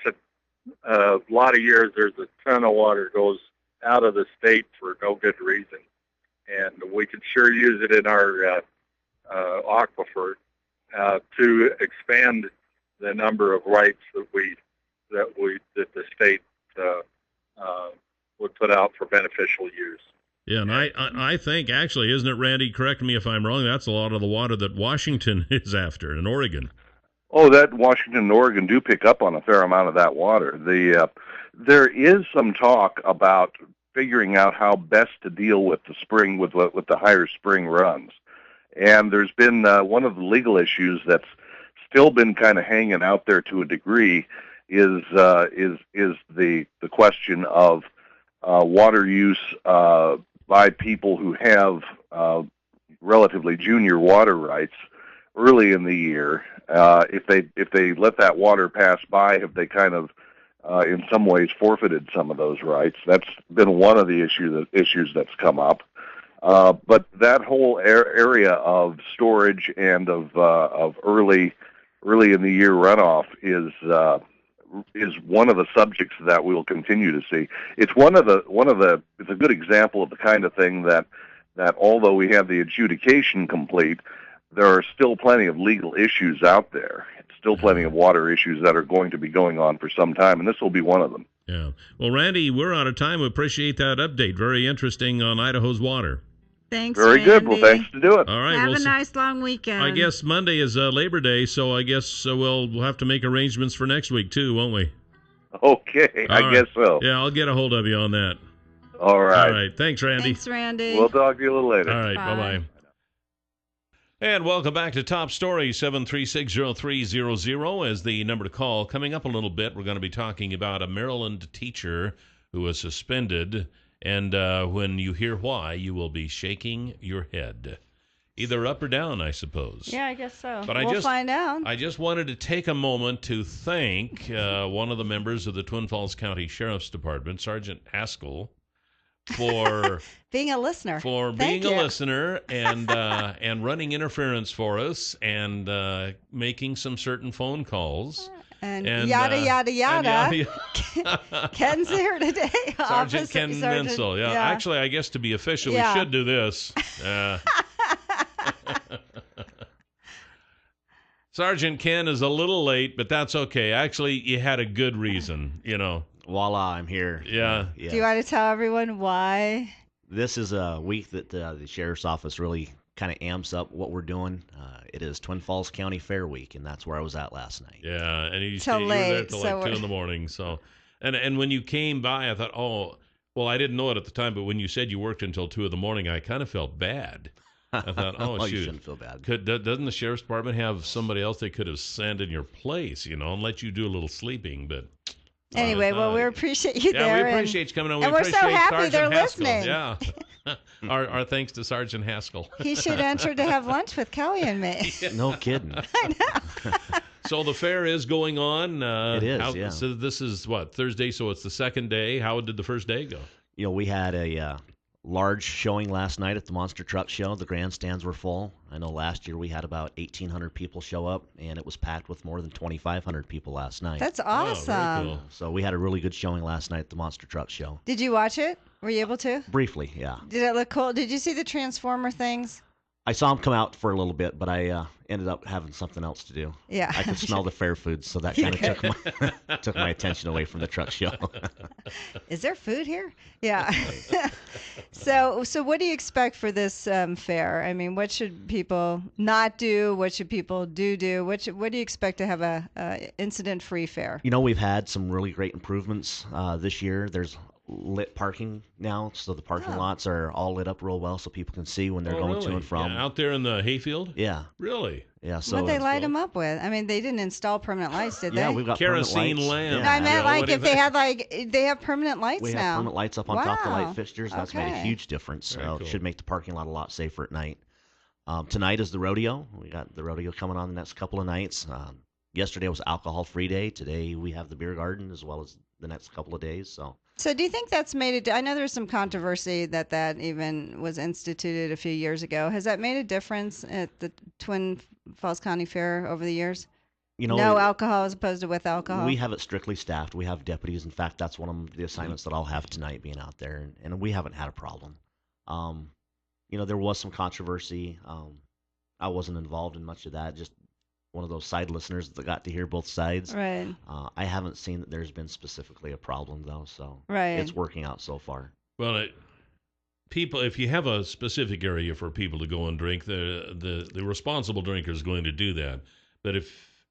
a lot of years there's a ton of water goes out of the state for no good reason, and we could sure use it in our aquifer to expand the number of rights that the state would put out for beneficial use. Yeah, and I think, actually, isn't it, Randy, correct me if I'm wrong, that's a lot of the water that Washington is after in Oregon. Oh, that Washington and Oregon do pick up on a fair amount of that water. There is some talk about figuring out how best to deal with the spring, with the higher spring runs. And there's been one of the legal issues that's still been kind of hanging out there to a degree is the question of water use by people who have relatively junior water rights early in the year. If they let that water pass by, have they kind of in some ways forfeited some of those rights? That's been one of the issues that's come up. But that whole area of storage and of early in the year runoff is one of the subjects that we'll continue to see. It's it's a good example of the kind of thing that although we have the adjudication complete, there are still plenty of legal issues out there. Still plenty of water issues that are going to be going on for some time, and this will be one of them. Yeah. Well, Randy, we're out of time. We appreciate that update. Very interesting on Idaho's water. Thanks, Very Randy. good. Well, thanks to do it. All right. Have a nice long weekend. I guess Monday is Labor Day, so I guess we'll have to make arrangements for next week too, won't we? Okay, I guess so. Yeah, I'll get a hold of you on that. All right. All right. Thanks, Randy. Thanks, Randy. We'll talk to you a little later. All right. Bye. Bye-bye. And welcome back to Top Story, 7360300 as the number to call. Coming up a little bit, we're going to be talking about a Maryland teacher who was suspended, and when you hear why, you will be shaking your head. Either up or down, I suppose. Yeah, I guess so. But we'll find out. I just wanted to take a moment to thank one of the members of the Twin Falls County Sheriff's Department, Sergeant Haskell, for being a listener. Listener and running interference for us and making some certain phone calls. And yada, yada, yada. Ken's here today. Sergeant Ken Menzel. Yeah. Actually, I guess to be official, we should do this. Sergeant Ken is a little late, but that's okay. Actually, you had a good reason, Voila, I'm here. Yeah. Do you want to tell everyone why? This is a week that the Sheriff's Office really kind of amps up what we're doing. It is Twin Falls County Fair Week, and that's where I was at last night. Yeah, and you were there till like 2 in the morning. So, and when you came by, I thought, oh, well, I didn't know it at the time, but when you said you worked until 2 in the morning, I kind of felt bad. I thought, oh, well, shoot. You shouldn't feel bad. Doesn't the Sheriff's Department have somebody else they could have sent in your place, and let you do a little sleeping, but... Anyway, well, we appreciate you there. Yeah, we appreciate you coming on. And we're so happy they're listening. Yeah. Our thanks to Sergeant Haskell. He should enter to have lunch with Kelly and me. No kidding. I know. So the fair is going on. It is, yeah. So this is, Thursday, so it's the second day. How did the first day go? We had a large showing last night at the Monster Truck Show. The grandstands were full. I know last year we had about 1,800 people show up, and it was packed with more than 2,500 people last night. That's awesome. Oh, very cool. So we had a really good showing last night at the Monster Truck Show. Did you watch it? Were you able to? Briefly, yeah. Did it look cool? Did you see the Transformer things? I saw them come out for a little bit, but I ended up having something else to do. Yeah. I could smell the fair foods, so that kind of took my attention away from the truck show. Is there food here? Yeah. So what do you expect for this fair? I mean, what should people not do? What should people do? What do you expect to have a incident-free fair? We've had some really great improvements this year. There's lit parking now, so the parking lots are all lit up real well, so people can see when they're going to and from. Yeah, out there in the hayfield? Yeah. Really? Yeah. So what they light them up with? I mean, they didn't install permanent lights, did they? Yeah, we've got kerosene lamps. Yeah. I meant if they had they have permanent lights now. We have permanent lights up on top of the light fixtures. That's made a huge difference. So cool. It should make the parking lot a lot safer at night. Tonight is the rodeo. We got the rodeo coming on the next couple of nights. Yesterday was alcohol-free day. Today we have the beer garden as well as the next couple of days. So do you think that's made it? I know there's some controversy that even was instituted a few years ago. Has that made a difference at the Twin Falls County Fair over the years? No alcohol as opposed to with alcohol? We have it strictly staffed. We have deputies. In fact, that's one of the assignments that I'll have tonight being out there, and we haven't had a problem. There was some controversy. I wasn't involved in much of that, just one of those side listeners that got to hear both sides. Right. I haven't seen that there's been specifically a problem, though, so it's working out so far. Well, if you have a specific area for people to go and drink, the responsible drinker is going to do that. But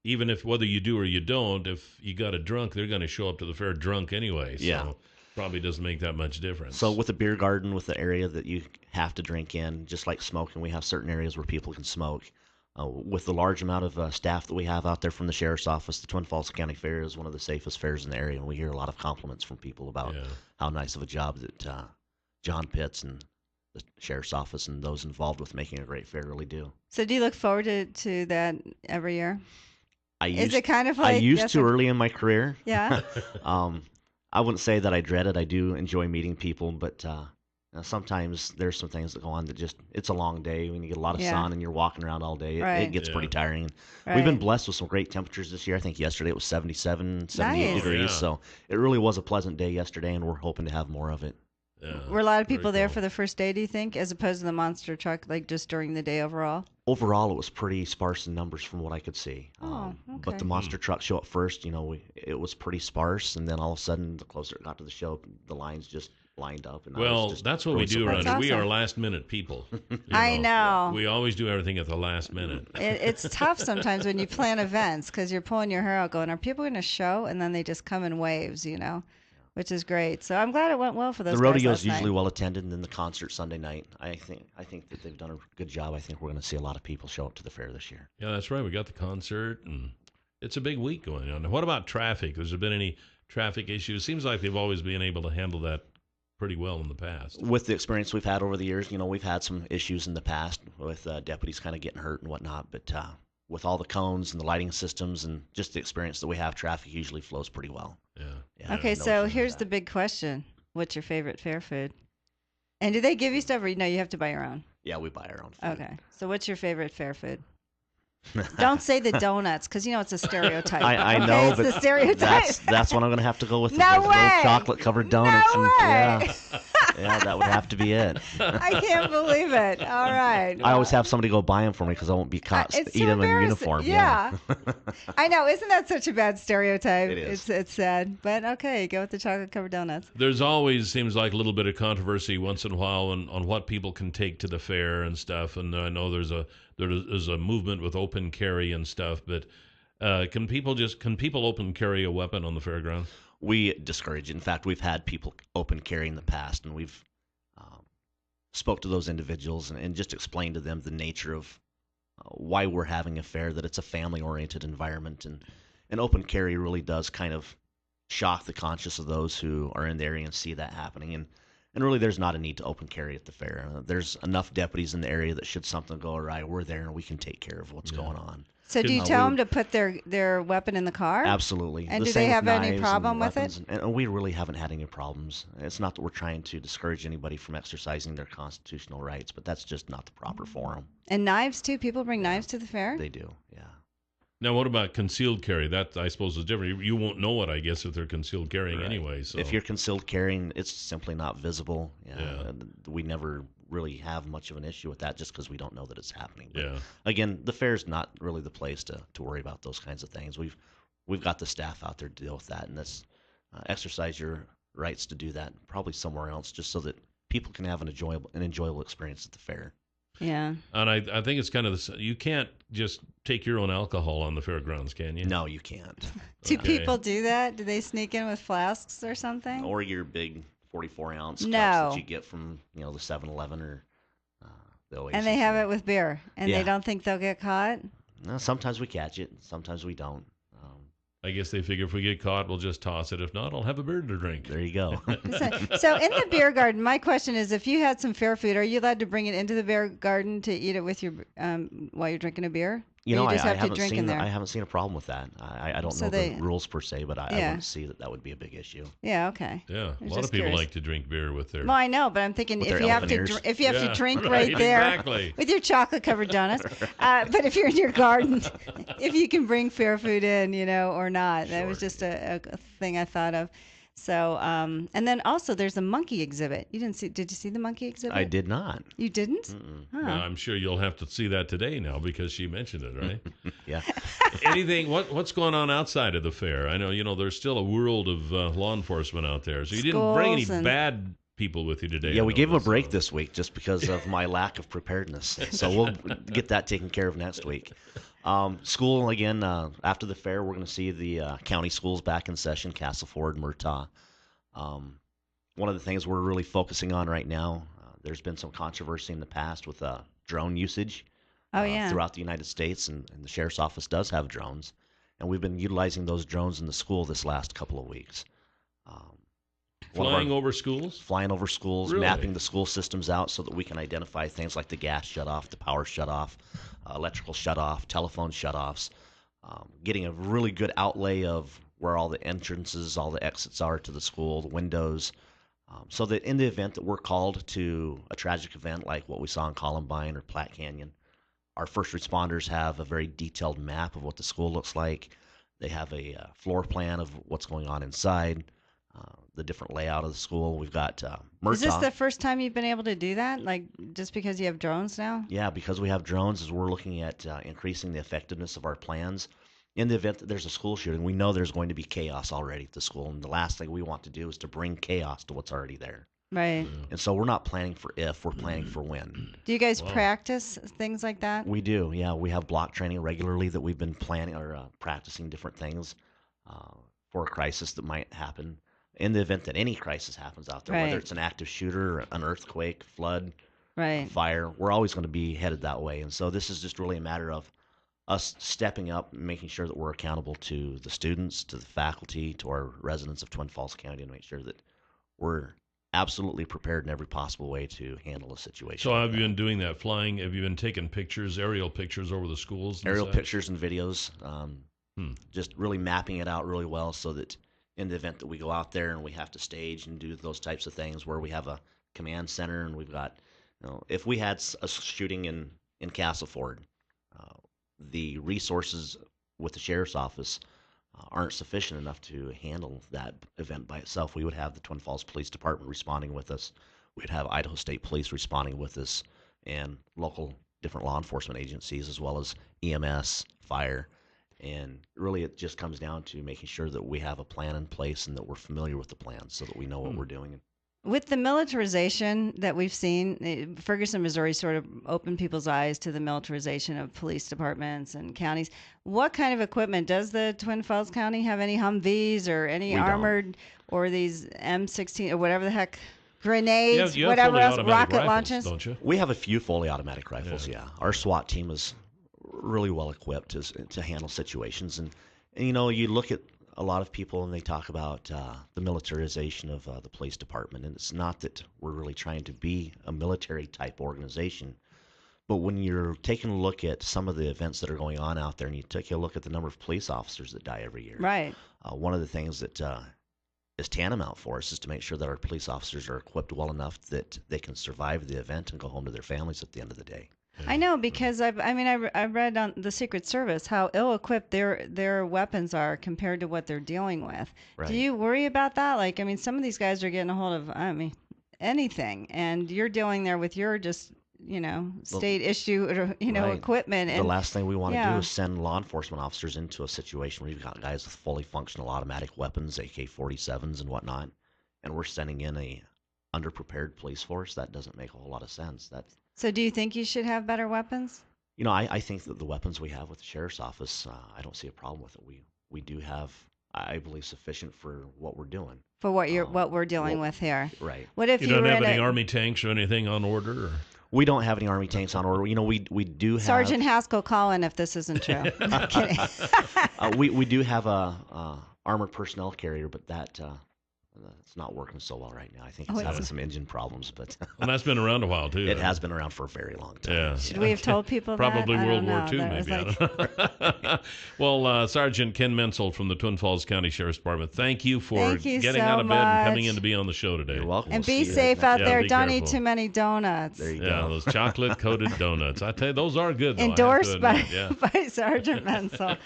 even if whether you do or you don't, if you got a drunk, they're going to show up to the fair drunk anyway. So yeah. Probably doesn't make that much difference. So with the beer garden, with the area that you have to drink in, just like smoking, we have certain areas where people can smoke. With the large amount of staff that we have out there from the Sheriff's Office, the Twin Falls County Fair is one of the safest fairs in the area, and we hear a lot of compliments from people about how nice of a job that John Pitts and the Sheriff's Office and those involved with making a great fair really do. So do you look forward to that every year? I used to early in my career. Yeah. I wouldn't say that I dread it. I do enjoy meeting people, but sometimes there's some things that go on that it's a long day when you get a lot of sun and you're walking around all day. It gets pretty tiring. Right. We've been blessed with some great temperatures this year. I think yesterday it was 77, 78 degrees. So it really was a pleasant day yesterday, and we're hoping to have more of it. Yeah, were a lot of people there for the first day, do you think, as opposed to the monster truck, like just during the day overall? Overall, it was pretty sparse in numbers from what I could see. Okay. But the monster trucks show up first. It was pretty sparse, and then all of a sudden, the closer it got to the show, the lines just lined up. And that's what we do around here. We are last-minute people. I know. We always do everything at the last minute. It's tough sometimes when you plan events because you're pulling your hair out going, are people going to show? And then they just come in waves, which is great. So I'm glad it went well for those guys. The rodeo is usually well attended, and then the concert Sunday night. I think that they've done a good job. I think we're going to see a lot of people show up to the fair this year. Yeah, that's right. We got the concert, and it's a big week going on. What about traffic? Has there been any traffic issues? Seems like they've always been able to handle that pretty well in the past. With the experience we've had over the years, we've had some issues in the past with deputies kind of getting hurt and whatnot, but with all the cones and the lighting systems and just the experience that we have, traffic usually flows pretty well. Yeah. Okay, so here's the big question. What's your favorite fair food? And do they give you stuff or you have to buy your own? Yeah, we buy our own food. Okay, so what's your favorite fair food? Don't say the donuts, because it's a stereotype. I know, it's but the stereotype. that's what I'm going to have to go with. No way. Little chocolate-covered donuts. No way. Yeah, that would have to be it. I can't believe it. All right. I always have somebody go buy them for me because I won't be caught eating them in uniform. Yeah. I know. Isn't that such a bad stereotype? It is. It's sad. But okay, go with the chocolate-covered donuts. There's always seems like a little bit of controversy once in a while on what people can take to the fair and stuff. And I know there's a movement with open carry and stuff, but can people open carry a weapon on the fairground? We discourage it. In fact, we've had people open carry in the past, and we've spoke to those individuals and just explained to them the nature of why we're having a fair, that it's a family-oriented environment, and open carry really does kind of shock the conscience of those who are in the area and see that happening. And really, there's not a need to open carry at the fair. There's enough deputies in the area that should something go awry, we're there and we can take care of what's going on. So do you tell them to put their weapon in the car? Absolutely. And do they have any problem with it? And we really haven't had any problems. It's not that we're trying to discourage anybody from exercising their constitutional rights, but that's just not the proper forum. And knives, too? People bring knives to the fair? They do, yeah. Now, what about concealed carry? That, I suppose, is different. You won't know it, I guess, if they're concealed carrying anyway. So if you're concealed carrying, it's simply not visible. Yeah. We never really have much of an issue with that just because we don't know that it's happening. But again, the fair's not really the place to worry about those kinds of things. We've got the staff out there to deal with that, and that's exercise your rights to do that probably somewhere else, just so that people can have an enjoyable experience at the fair. Yeah. And I think it's kind of you can't just take your own alcohol on the fairgrounds, can you? No, you can't. Do people do that? Do they sneak in with flasks or something? Or your big 44-ounce cups that you get from the 7-Eleven or the Oasis. And they have it with beer, and they don't think they'll get caught? No, sometimes we catch it. Sometimes we don't. I guess they figure if we get caught, we'll just toss it. If not, I'll have a beer to drink. There you go. So in the beer garden, my question is, if you had some fair food, are you allowed to bring it into the beer garden to eat it with your while you're drinking a beer? I haven't seen a problem with that. I don't know the rules per se, but I wouldn't see that would be a big issue. Yeah. Okay. Yeah. A lot of people like to drink beer with their. Well, I know, but I'm thinking if you have to drink right there with your chocolate covered donuts, but if you're in your garden, if you can bring fair food in, or not, that was just a thing I thought of. So, and then also there's a monkey exhibit. Did you see the monkey exhibit? I did not. You didn't? Huh. No, I'm sure you'll have to see that today now because she mentioned it, right? Yeah. Anything, what's going on outside of the fair? I know, there's still a world of law enforcement out there. So you didn't bring any bad people with you today. Yeah, we gave them a break this week just because of my lack of preparedness. So we'll get that taken care of next week. School, again, after the fair, we're going to see the county schools back in session, Castleford, Murtaugh. One of the things we're really focusing on right now, there's been some controversy in the past with drone usage throughout the United States, and the Sheriff's Office does have drones. And we've been utilizing those drones in the school this last couple of weeks. Flying over schools? Flying over schools, really? Mapping the school systems out so that we can identify things like the gas shut-off, the power shut-off, electrical shut-off, telephone shut-offs, getting a really good outlay of where all the entrances, all the exits are to the school, the windows, so that in the event that we're called to a tragic event like what we saw in Columbine or Platte Canyon, our first responders have a very detailed map of what the school looks like. They have a floor plan of what's going on inside. the different layout of the school. We've got Murtaugh. Is this the first time you've been able to do that? Like, just because you have drones now? Yeah, because we have drones, as we're looking at increasing the effectiveness of our plans. In the event that there's a school shooting, we know there's going to be chaos already at the school, and the last thing we want to do is to bring chaos to what's already there. Right. And so we're not planning for if, we're planning for when. Do you guys practice things like that? We do, yeah. We have block training regularly that we've been planning or practicing different things for a crisis that might happen. In the event that any crisis happens out there, whether it's an active shooter, an earthquake, flood, fire, we're always going to be headed that way. And so this is just really a matter of us stepping up and making sure that we're accountable to the students, to the faculty, to our residents of Twin Falls County, and make sure that we're absolutely prepared in every possible way to handle a situation. So have you been doing that, flying? Have you been taking pictures, aerial pictures over the schools? Aerial pictures and videos, just really mapping it out really well so that in the event that we go out there and we have to stage and do those types of things where we have a command center and we've got, if we had a shooting in Castleford, the resources with the sheriff's office aren't sufficient enough to handle that event by itself. We would have the Twin Falls Police Department responding with us. We'd have Idaho State Police responding with us, and local different law enforcement agencies as well as EMS, fire. And really it just comes down to making sure that we have a plan in place and that we're familiar with the plan so that we know what we're doing. With the militarization that we've seen, Ferguson, Missouri sort of opened people's eyes to the militarization of police departments and counties. What kind of equipment? Does the Twin Falls County have any Humvees or any armored or these M16 or whatever the heck, grenades, whatever else, rocket launches? Don't you? We have a few fully automatic rifles, yeah. Our SWAT team is really well equipped to handle situations. And you look at a lot of people and they talk about the militarization of the police department, and it's not that we're really trying to be a military type organization, but when you're taking a look at some of the events that are going on out there and you take a look at the number of police officers that die every year, one of the things that is tantamount for us is to make sure that our police officers are equipped well enough that they can survive the event and go home to their families at the end of the day. I know, because I read on the Secret Service how ill-equipped their weapons are compared to what they're dealing with. Right. Do you worry about that? Like, some of these guys are getting a hold of, anything, and you're dealing there with your just, state issue, equipment. And the last thing we want to do is send law enforcement officers into a situation where you've got guys with fully functional automatic weapons, AK-47s and whatnot, and we're sending in a underprepared police force. That doesn't make a whole lot of sense. So do you think you should have better weapons? I think that the weapons we have with the sheriff's office, I don't see a problem with it. We do have, I believe, sufficient for what we're doing. For what we're dealing with here. Right. What if you don't have any Army tanks or anything on order? Or? We don't have any Army tanks on order. We do have Sergeant Haskell, call in if this isn't true. I'm kidding. we do have a armored personnel carrier, but that it's not working so well right now. I think it's having some engine problems, but and that's been around a while too. It has been around for a very long time. Yeah. Should we have told people Probably that? World War II, maybe. I don't know. Well, Sergeant Ken Menzel from the Twin Falls County Sheriff's Department, thank you for getting out of bed and coming in to be on the show today. You're welcome. And be safe out there. Don't eat too many donuts. There you go. Yeah, those chocolate-coated donuts. I tell you, those are good, though. Endorsed by Sergeant Menzel.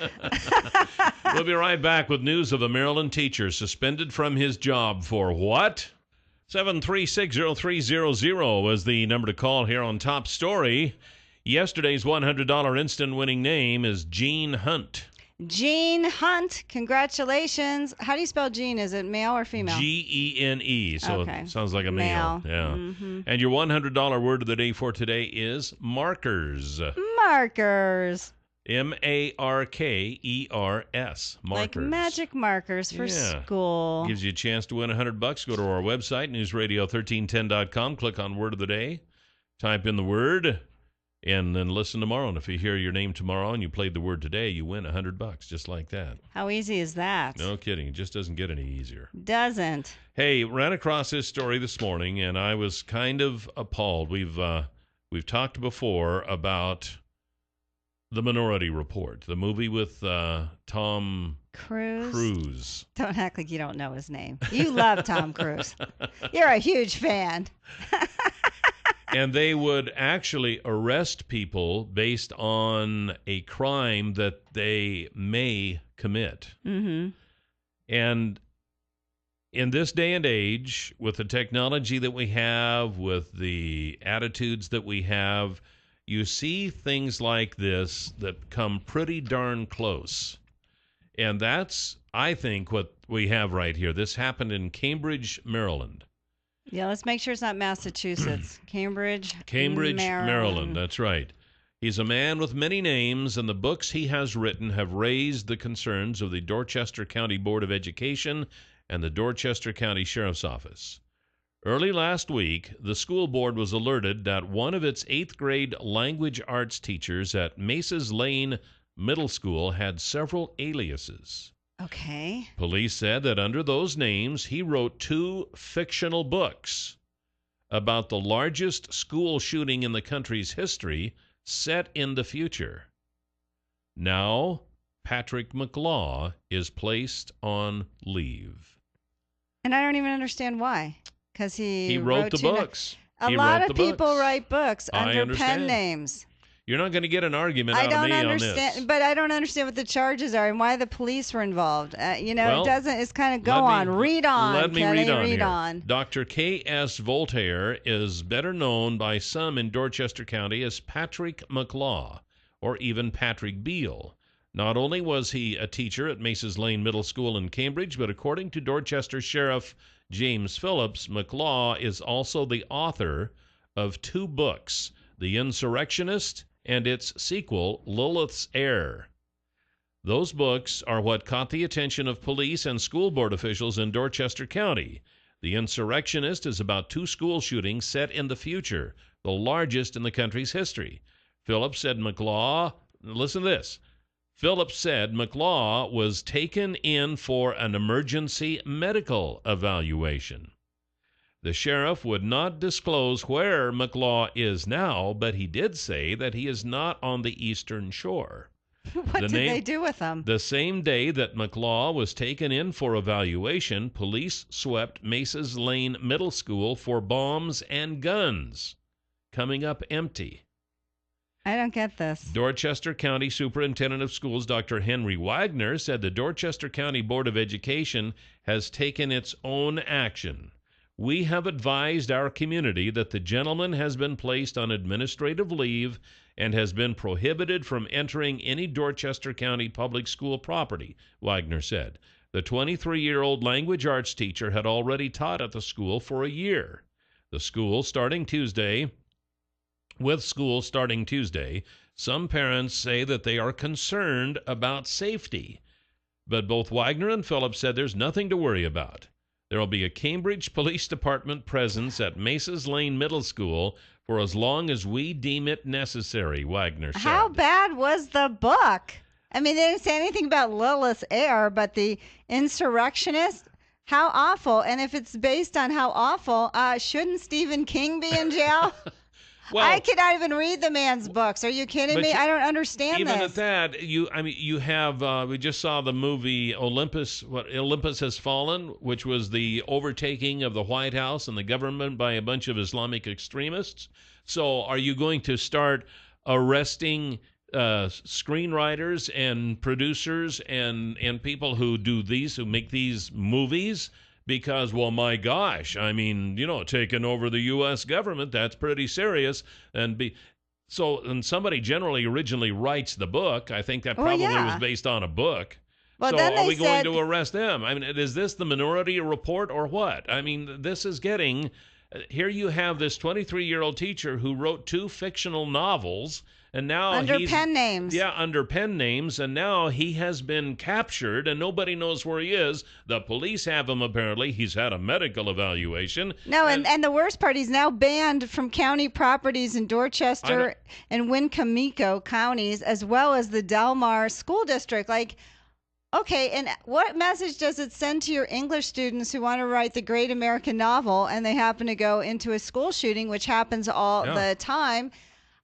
We'll be right back with news of a Maryland teacher suspended from his job for what? 7360300 is the number to call here on Top Story. Yesterday's $100 instant winning name is Gene Hunt. Gene Hunt, congratulations. How do you spell Gene? Is it male or female? Gene, so it sounds like a male. Yeah. Mm-hmm. And your $100 word of the day for today is markers. Markers. M-A-R-K-E-R-S. Markers. Like magic markers for school. Gives you a chance to win $100. Go to our website, newsradio1310.com. Click on Word of the Day. Type in the word, and then listen tomorrow. And if you hear your name tomorrow and you played the word today, you win $100, just like that. How easy is that? No kidding. It just doesn't get any easier. Doesn't. Hey, ran across this story this morning, and I was kind of appalled. We've talked before about The Minority Report, the movie with Tom Cruise. Don't act like you don't know his name. You love Tom Cruise. You're a huge fan. And they would actually arrest people based on a crime that they may commit. Mm-hmm. And in this day and age, with the technology that we have, with the attitudes that we have, you see things like this that come pretty darn close. And that's, I think, what we have right here. This happened in Cambridge, Maryland. Yeah, let's make sure it's not Massachusetts. Cambridge, Maryland. That's right. He's a man with many names, and the books he has written have raised the concerns of the Dorchester County Board of Education and the Dorchester County Sheriff's Office. Early last week, the school board was alerted that one of its 8th grade language arts teachers at Maces Lane Middle School had several aliases. Okay. Police said that under those names, he wrote 2 fictional books about the largest school shooting in the country's history set in the future. Now, Patrick McLaw is placed on leave. And I don't even understand why. Because he wrote the books. A lot of people write books under pen names. You're not going to get an argument out of me on this. But I don't understand what the charges are and why the police were involved. Well, it doesn't. It's kind of go on. Read on. Let me Kelly, read on. Dr. K.S. Voltaire is better known by some in Dorchester County as Patrick McLaw, or even Patrick Beal. Not only was he a teacher at Maces Lane Middle School in Cambridge, but according to Dorchester Sheriff James Phillips, McLaw is also the author of 2 books, The Insurrectionist and its sequel, Lilith's Heir. Those books are what caught the attention of police and school board officials in Dorchester County. The Insurrectionist is about 2 school shootings set in the future, the largest in the country's history. Phillips said McLaw, listen to this, Phillips said McLaw was taken in for an emergency medical evaluation. The sheriff would not disclose where McLaw is now, but he did say that he is not on the Eastern Shore. What did they do with him? The same day that McLaw was taken in for evaluation, police swept Maces Lane Middle School for bombs and guns, coming up empty. I don't get this. Dorchester County Superintendent of Schools Dr. Henry Wagner said the Dorchester County Board of Education has taken its own action. We have advised our community that the gentleman has been placed on administrative leave and has been prohibited from entering any Dorchester County public school property, Wagner said. The 23-year-old language arts teacher had already taught at the school for a year. With school starting Tuesday, some parents say that they are concerned about safety. But both Wagner and Phillips said there's nothing to worry about. There will be a Cambridge Police Department presence at Maces Lane Middle School for as long as we deem it necessary, Wagner said. How bad was the book? I mean, they didn't say anything about Lilith's Heir, but the Insurrectionist, how awful. And if it's based on how awful, shouldn't Stephen King be in jail? Well, I cannot even read the man's books. Are you kidding me? I don't understand even this. Even at that, you have, we just saw the movie Olympus Has Fallen, which was the overtaking of the White House and the government by a bunch of Islamic extremists. So are you going to start arresting screenwriters and producers and people who make these movies? Because, well, my gosh, I mean, taking over the U.S. government, that's pretty serious. And somebody generally originally writes the book. I think that probably was based on a book. Well, so then are we going to arrest them? I mean, is this the Minority Report or what? I mean, this is getting... Here you have this 23-year-old teacher who wrote 2 fictional novels, and now under pen names. Yeah, under pen names, and now he has been captured, and nobody knows where he is. The police have him, apparently. He's had a medical evaluation. No, and the worst part, he's now banned from county properties in Dorchester and Wincamico counties, as well as the Delmar School District. Okay, and what message does it send to your English students who want to write the great American novel and they happen to go into a school shooting, which happens all the time?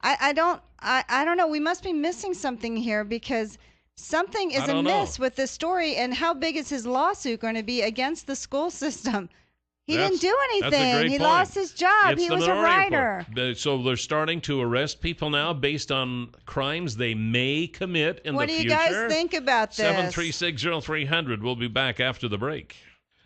I don't know. We must be missing something here because something is amiss with this story. And how big is his lawsuit going to be against the school system? He didn't do anything. He lost his job. He was a writer. So they're starting to arrest people now based on crimes they may commit in the future. What do you guys think about this? 7360300. We'll be back after the break.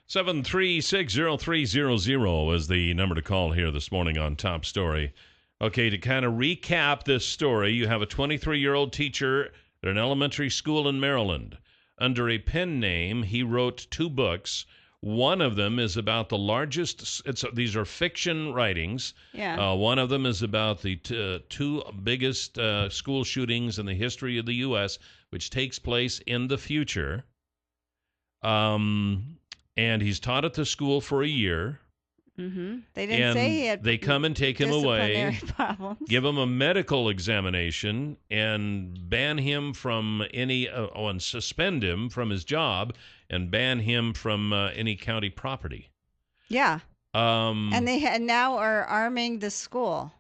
7360300 is the number to call here this morning on Top Story. Okay, to kind of recap this story, you have a 23-year-old teacher at an elementary school in Maryland. Under a pen name, he wrote 2 books. One of them is about the largest, these are fiction writings. Yeah. One of them is about the 2 biggest school shootings in the history of the U.S., which takes place in the future. And he's taught at the school for a year. Mm-hmm. They didn't say he had. They come and take him away, problems. give him a medical examination, and ban him from any, and suspend him from his job, and ban him from any county property. Yeah. And they now are arming the school.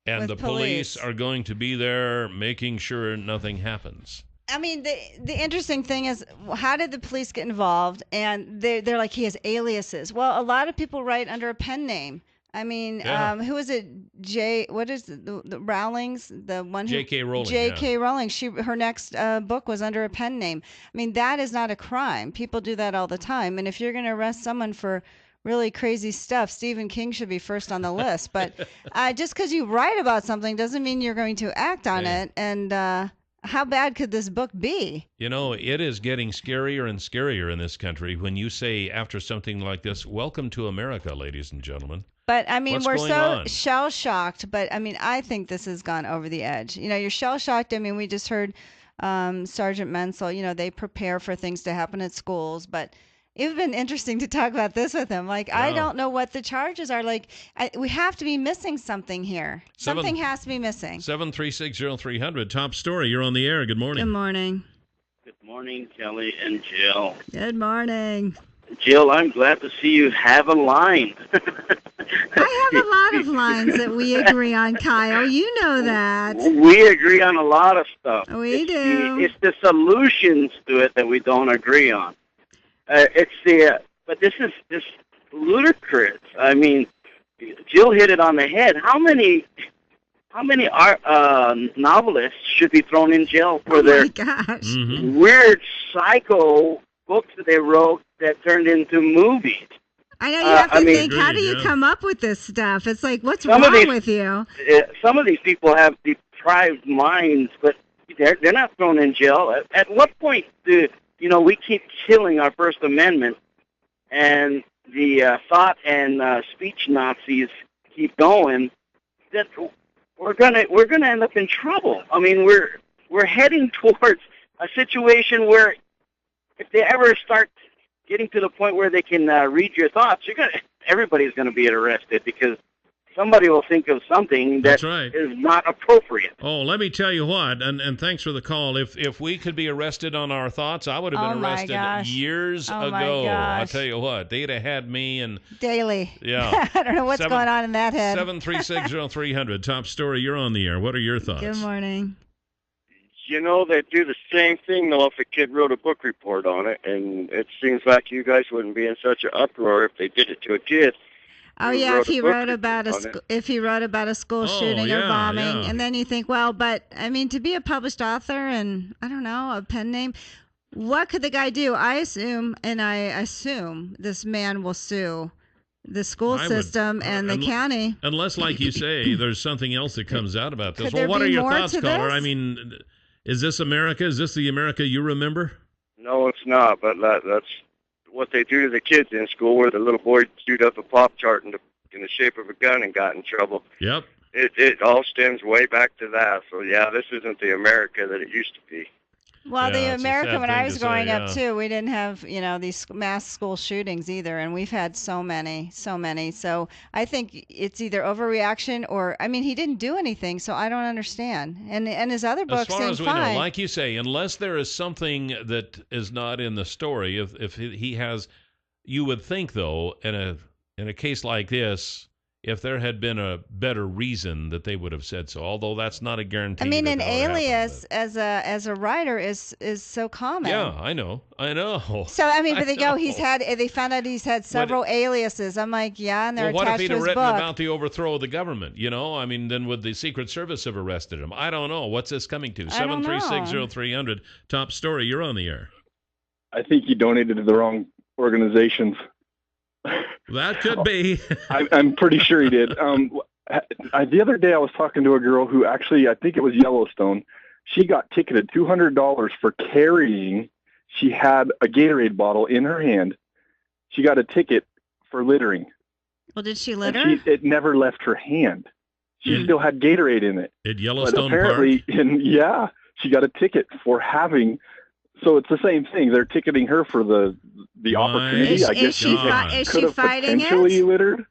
And the police are going to be there making sure nothing happens. I mean, the interesting thing is, how did the police get involved? And they're like, he has aliases. Well, a lot of people write under a pen name. I mean, who is it? What is the Rowling's? The one who J.K. Rowling. J.K. Rowling. Her next book was under a pen name. I mean, that is not a crime. People do that all the time. And if you're going to arrest someone for really crazy stuff, Stephen King should be first on the list. But just because you write about something doesn't mean you're going to act on it. And how bad could this book be? You know, it is getting scarier and scarier in this country when you say after something like this, welcome to America, ladies and gentlemen. But, I mean, we're so on? shell-shocked. But, I mean, I think this has gone over the edge. You know, you're shell-shocked. I mean, we just heard Sergeant Menzel, you know, they prepare for things to happen at schools. But it's been interesting to talk about this with him. Like, I don't know what the charges are. Like, we have to be missing something here. Something has to be missing. 7360300, Top Story. You're on the air. Good morning. Good morning. Good morning, Kelly and Jill. Good morning. Jill, I'm glad to see you have a line. I have a lot of lines that we agree on, Kyle. You know that. We agree on a lot of stuff. We do. It's the solutions to it that we don't agree on. But this is ludicrous. I mean, Jill hit it on the head. How many novelists should be thrown in jail for their weird psycho books that they wrote that turned into movies? I know you have to think, how do you come up with this stuff? It's like, what's wrong with you? Some of these people have deprived minds, but they're not thrown in jail. At what point do we keep killing our First Amendment, and the thought and speech Nazis keep going? That we're gonna end up in trouble. I mean, we're heading towards a situation where if they ever start getting to the point where they can read your thoughts, everybody's gonna be arrested because somebody will think of something that is not appropriate. Oh, let me tell you what, and thanks for the call. If we could be arrested on our thoughts, I would have been arrested years ago. I'll tell you what, they'd have had me and daily. Yeah. I don't know what's going on in that head. 7360300, Top Story, you're on the air. What are your thoughts? Good morning. You know, they'd do the same thing, though, if a kid wrote a book report on it, and it seems like you guys wouldn't be in such an uproar if they did it to a kid. Oh yeah, if he wrote about a school shooting or bombing, and then you think, well, but I mean, to be a published author and I don't know, a pen name, what could the guy do? I assume this man will sue the school system and the county, unless, like you say, there's something else that comes out about this. Well, what are your thoughts, caller? I mean, is this America? Is this the America you remember? No, it's not. But that's what they do to the kids in school, where the little boy chewed up a pop chart in the shape of a gun and got in trouble. Yep. It all stems way back to that. So yeah, this isn't the America that it used to be. Well, the America when I was growing up too, we didn't have these mass school shootings either, and we've had so many. So I think it's either overreaction or he didn't do anything, so I don't understand. And his other books seem fine. As far as we know, like you say, unless there is something that is not in the story, if he has, you would think though, in a case like this, if there had been a better reason that they would have said so, although that's not a guarantee. I mean, an alias as a writer is so common. Yeah, I know. So but they found out he's had several aliases. I'm like, and they're attached to his book. What if he'd have written about the overthrow of the government? Then would the Secret Service have arrested him? I don't know. What's this coming to? 7360300, Top Story. You're on the air. I think he donated to the wrong organizations. That could be. I'm pretty sure he did. The other day I was talking to a girl who actually, I think it was Yellowstone. She got ticketed $200 for carrying. She had a Gatorade bottle in her hand. She got a ticket for littering. Well, did she litter? It never left her hand. She still had Gatorade in it. At Yellowstone apparently, Park? She got a ticket for having. So it's the same thing. They're ticketing her for the opportunity. I guess she could have potentially littered.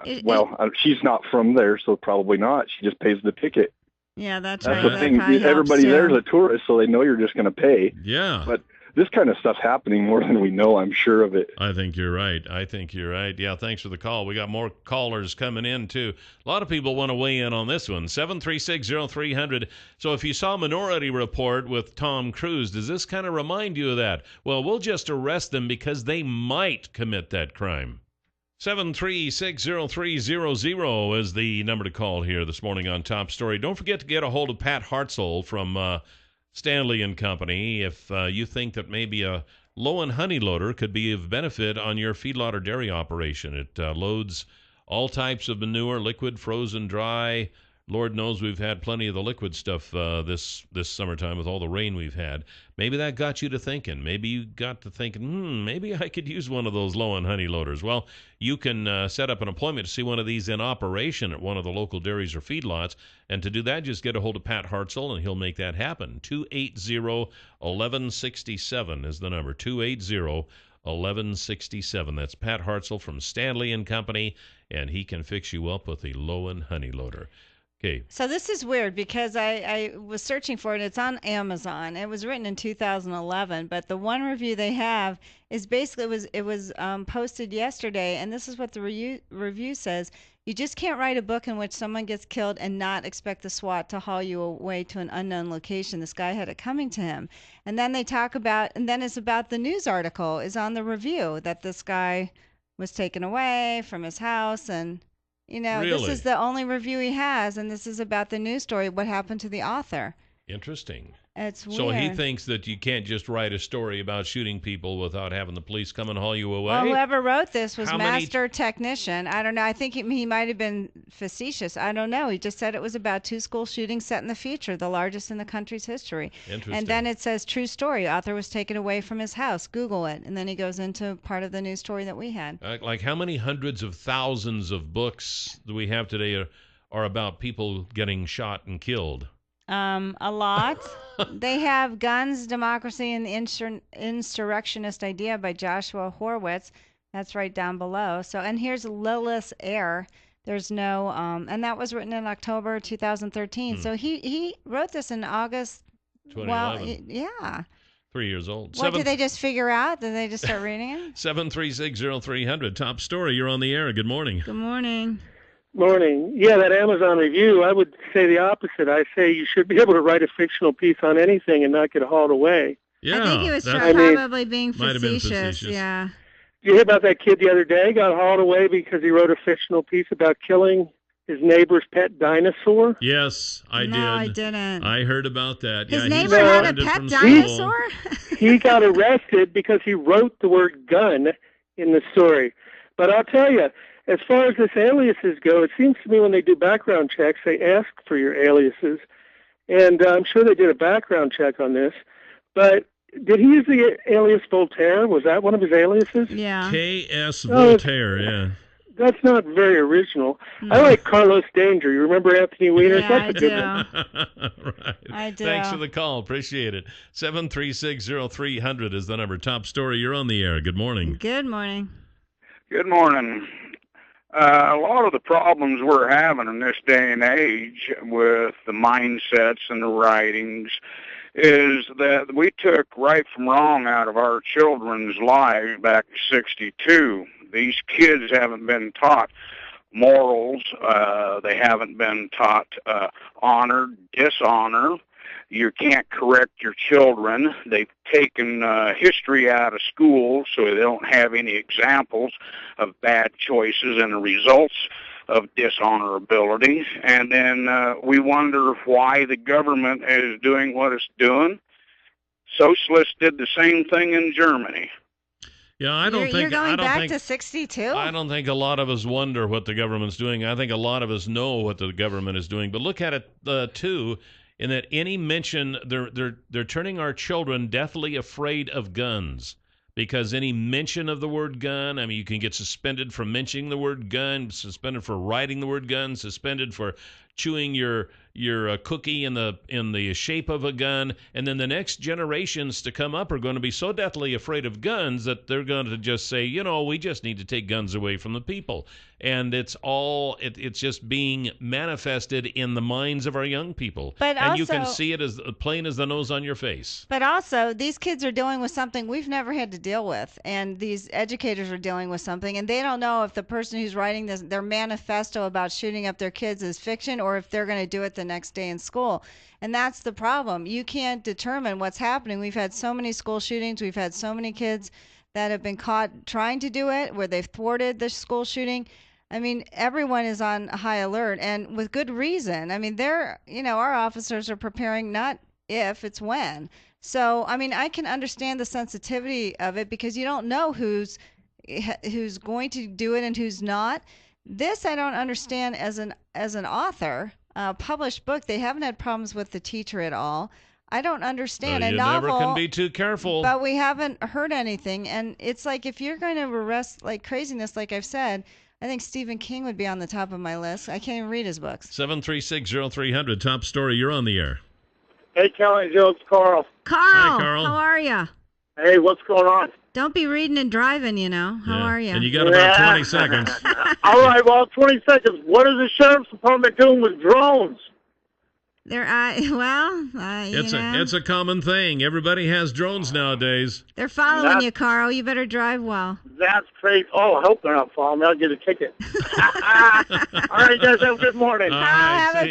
She's not from there, so probably not. She just pays the ticket. Yeah, that's right. That's the thing. Everybody there's a tourist, so they know you're just going to pay. Yeah. But this kind of stuff's happening more than we know, I'm sure of it. I think you're right. Yeah, thanks for the call. We got more callers coming in, too. A lot of people want to weigh in on this one. 736-0300. So if you saw Minority Report with Tom Cruise, does this kind of remind you of that? Well, we'll just arrest them because they might commit that crime. 736-0300 is the number to call here this morning on Top Story. Don't forget to get a hold of Pat Hartzell from Stanley and Company if you think that maybe a low and honey loader could be of benefit on your feedlot or dairy operation. It loads all types of manure, liquid, frozen, dry. Lord knows we've had plenty of the liquid stuff this summertime with all the rain we've had. Maybe that got you to thinking. Maybe you got to thinking, maybe I could use one of those low and honey loaders. Well, you can set up an appointment to see one of these in operation at one of the local dairies or feedlots. And to do that, just get a hold of Pat Hartzell, and he'll make that happen. 280-1167 is the number. 280-1167. That's Pat Hartzell from Stanley and Company, and he can fix you up with a low and honey loader. Okay. So this is weird because I was searching for it. It's on Amazon. It was written in 2011, but the one review they have is basically it was posted yesterday, and this is what the review says. You just can't write a book in which someone gets killed and not expect the SWAT to haul you away to an unknown location. This guy had it coming to him. And then they talk about, and then it's about the news article is on the review that this guy was taken away from his house and... Really? This is the only review he has, and this is about the news story, what happened to the author. Interesting. It's weird. So he thinks that you can't just write a story about shooting people without having the police come and haul you away? Well, whoever wrote this was master technician. I don't know. I think he might have been facetious. I don't know. He just said it was about 2 school shootings set in the future, the largest in the country's history. Interesting. And then it says true story. Author was taken away from his house. Google it. And then he goes into part of the news story that we had. Like how many hundreds of thousands of books that we have today are about people getting shot and killed? A lot. They have Guns, Democracy, and the Insurrectionist Idea by Joshua Horwitz. That's right down below. So, and here's Lilith Air. There's no, and that was written in October 2013. So he wrote this in August. 2011. Well, yeah. 3 years old. What did they just figure out? Did they just start reading it? 736-0300. Top Story. You're on the air. Good morning. Good morning. Morning. Yeah, that Amazon review, I would say the opposite. I say you should be able to write a fictional piece on anything and not get hauled away. Yeah, I think he was probably being facetious. Yeah. Did you hear about that kid the other day? Got hauled away because he wrote a fictional piece about killing his neighbor's pet dinosaur? Yes, I did. No, I didn't. I heard about that. His neighbor had a pet dinosaur? He got arrested because he wrote the word gun in the story. But I'll tell you, as far as this aliases go, it seems to me when they do background checks, they ask for your aliases. And I'm sure they did a background check on this. But did he use the alias Voltaire? Was that one of his aliases? Yeah. K.S. Voltaire, yeah. That's not very original. I like Carlos Danger. You remember Anthony Weiner? Yeah, That's a good one. Right. I do. Thanks for the call. Appreciate it. 736-0300 is the number. Top Story. You're on the air. Good morning. Good morning. Good morning. A lot of the problems we're having in this day and age with the mindsets and the writings is that we took right from wrong out of our children's lives back in '62. These kids haven't been taught morals. They haven't been taught honor, dishonor. You can't correct your children. They've taken history out of school, so they don't have any examples of bad choices and the results of dishonorability. And then we wonder why the government is doing what it's doing. Socialists did the same thing in Germany. Yeah, I don't think you're going back to 62. I don't think a lot of us wonder what the government's doing. I think a lot of us know what the government is doing. But look at it too, in that any mention they're turning our children deathly afraid of guns. Because any mention of the word gun, I mean, you can get suspended for mentioning the word gun, suspended for writing the word gun, suspended for chewing your cookie in the shape of a gun, and then the next generations to come up are going to be so deathly afraid of guns that they're going to just say, we just need to take guns away from the people. And it's just being manifested in the minds of our young people. But and also, you can see it as plain as the nose on your face. But also, these kids are dealing with something we've never had to deal with, and these educators are dealing with something, and they don't know if the person who's writing their manifesto about shooting up their kids is fiction or if they're going to do it the next day in school. And that's the problem. You can't determine what's happening. We've had so many school shootings. We've had so many kids that have been caught trying to do it, where they've thwarted the school shooting. I mean, everyone is on high alert, and with good reason. I mean, our officers are preparing not if, it's when. So, I mean, I can understand the sensitivity of it because you don't know who's going to do it and who's not. This I don't understand as an author. Published book, they haven't had problems with the teacher at all. I don't understand. You never can be too careful. But we haven't heard anything. And it's like if you're going to arrest like craziness, like I've said, I think Stephen King would be on the top of my list. I can't even read his books. 736-0300, top story. You're on the air. Hey, Kelly and Joe, it's Carl. Carl, hi, Carl. How are you? Hey, what's going on? Don't be reading and driving, How are you? And you got about 20 seconds. All right, well, 20 seconds. What is the sheriff's department doing with drones? It's a common thing. Everybody has drones nowadays. They're following you, Carl. You better drive well. That's crazy. Oh, I hope they're not following me. I'll get a ticket. All right, guys, have a good morning. Have a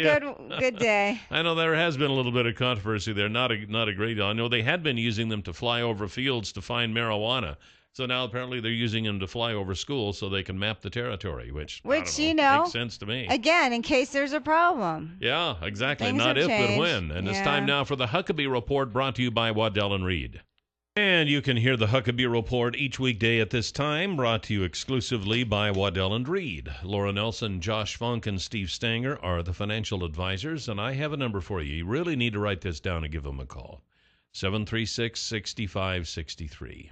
good day. I know there has been a little bit of controversy there. Not a great deal. I know they had been using them to fly over fields to find marijuana. So now apparently they're using them to fly over schools so they can map the territory, which makes sense to me. Again, in case there's a problem. Yeah, exactly. Things Not have if, changed. but when. And it's time now for the Huckabee Report, brought to you by Waddell & Reed. And you can hear the Huckabee Report each weekday at this time, brought to you exclusively by Waddell & Reed. Laura Nelson, Josh Funk, and Steve Stanger are the financial advisors, and I have a number for you. You really need to write this down and give them a call. 736-6563.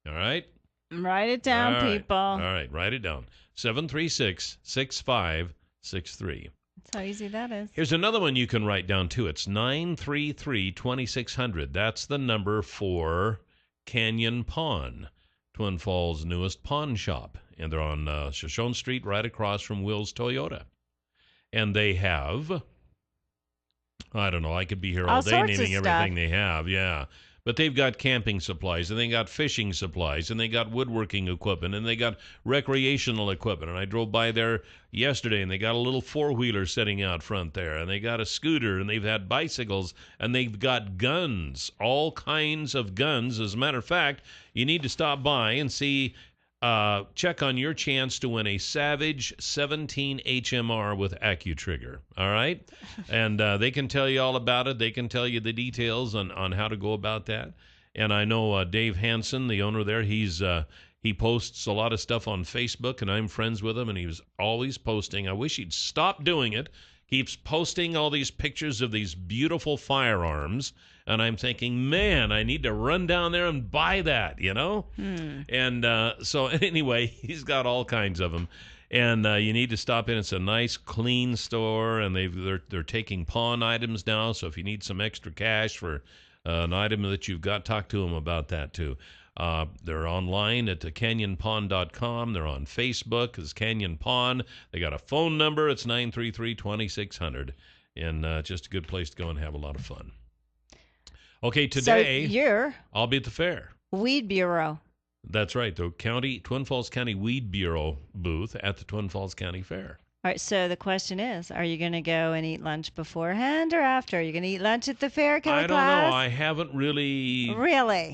All right? Write it down, people. All right, write it down. 736-6563. That's how easy that is. Here's another one you can write down, too. It's 933-2600. That's the number for Canyon Pawn, Twin Falls' newest pawn shop. And they're on Shoshone Street, right across from Will's Toyota. And they have, I don't know, I could be here all day naming everything they have. Yeah. But they've got camping supplies, and they got fishing supplies, and they got woodworking equipment, and they got recreational equipment. And I drove by there yesterday, and they got a little four-wheeler sitting out front there, and they got a scooter, and they've had bicycles, and they've got guns, all kinds of guns. As a matter of fact, you need to stop by and see, check on your chance to win a Savage 17 HMR with AccuTrigger, all right? And they can tell you all about it. They can tell you the details on how to go about that. And I know Dave Hansen, the owner there, he posts a lot of stuff on Facebook, and I'm friends with him, and he was always posting. I wish he'd stop doing it. Keeps posting all these pictures of these beautiful firearms, and I'm thinking, man, I need to run down there and buy that, And so anyway, he's got all kinds of them, and you need to stop in. It's a nice, clean store, and they're taking pawn items now. So if you need some extra cash for an item that you've got, talk to them about that too. They're online at canyonpawn.com. They're on Facebook as Canyon Pawn. They got a phone number. It's 933-2600. And just a good place to go and have a lot of fun. Okay, today I'll be at the fair. Weed Bureau. That's right, the Twin Falls County Weed Bureau booth at the Twin Falls County Fair. All right, so the question is, are you going to go and eat lunch beforehand or after? Are you going to eat lunch at the fair, KLIXcast? I don't know. I haven't really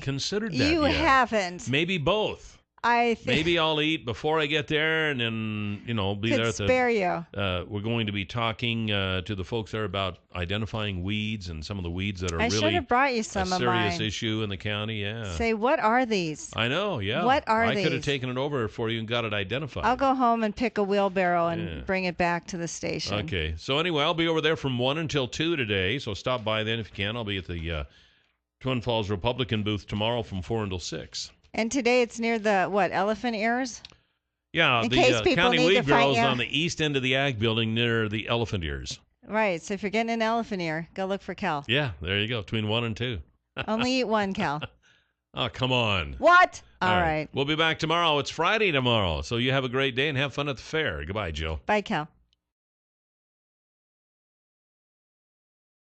considered that You yet. haven't. Maybe both. Maybe I'll eat before I get there, and then be there. Spare you. We're going to be talking to the folks there about identifying weeds and some of the weeds that are I really should have brought you some a of serious mine. issue in the county. Yeah. Say, what are these? I know. Yeah. What are I these? could have taken it over for you and got it identified. I'll go home and pick a wheelbarrow and bring it back to the station. Okay. So anyway, I'll be over there from 1 until 2 today. So stop by then if you can. I'll be at the Twin Falls Republican booth tomorrow from 4 until 6. And today it's near the, elephant ears? Yeah, the County Weed Grow's on the east end of the Ag Building near the elephant ears. Right, so if you're getting an elephant ear, go look for Cal. Yeah, there you go, between 1 and 2. Only eat one, Cal. Oh, come on. What? All right. We'll be back tomorrow. It's Friday tomorrow, so you have a great day and have fun at the fair. Goodbye, Jill. Bye, Cal.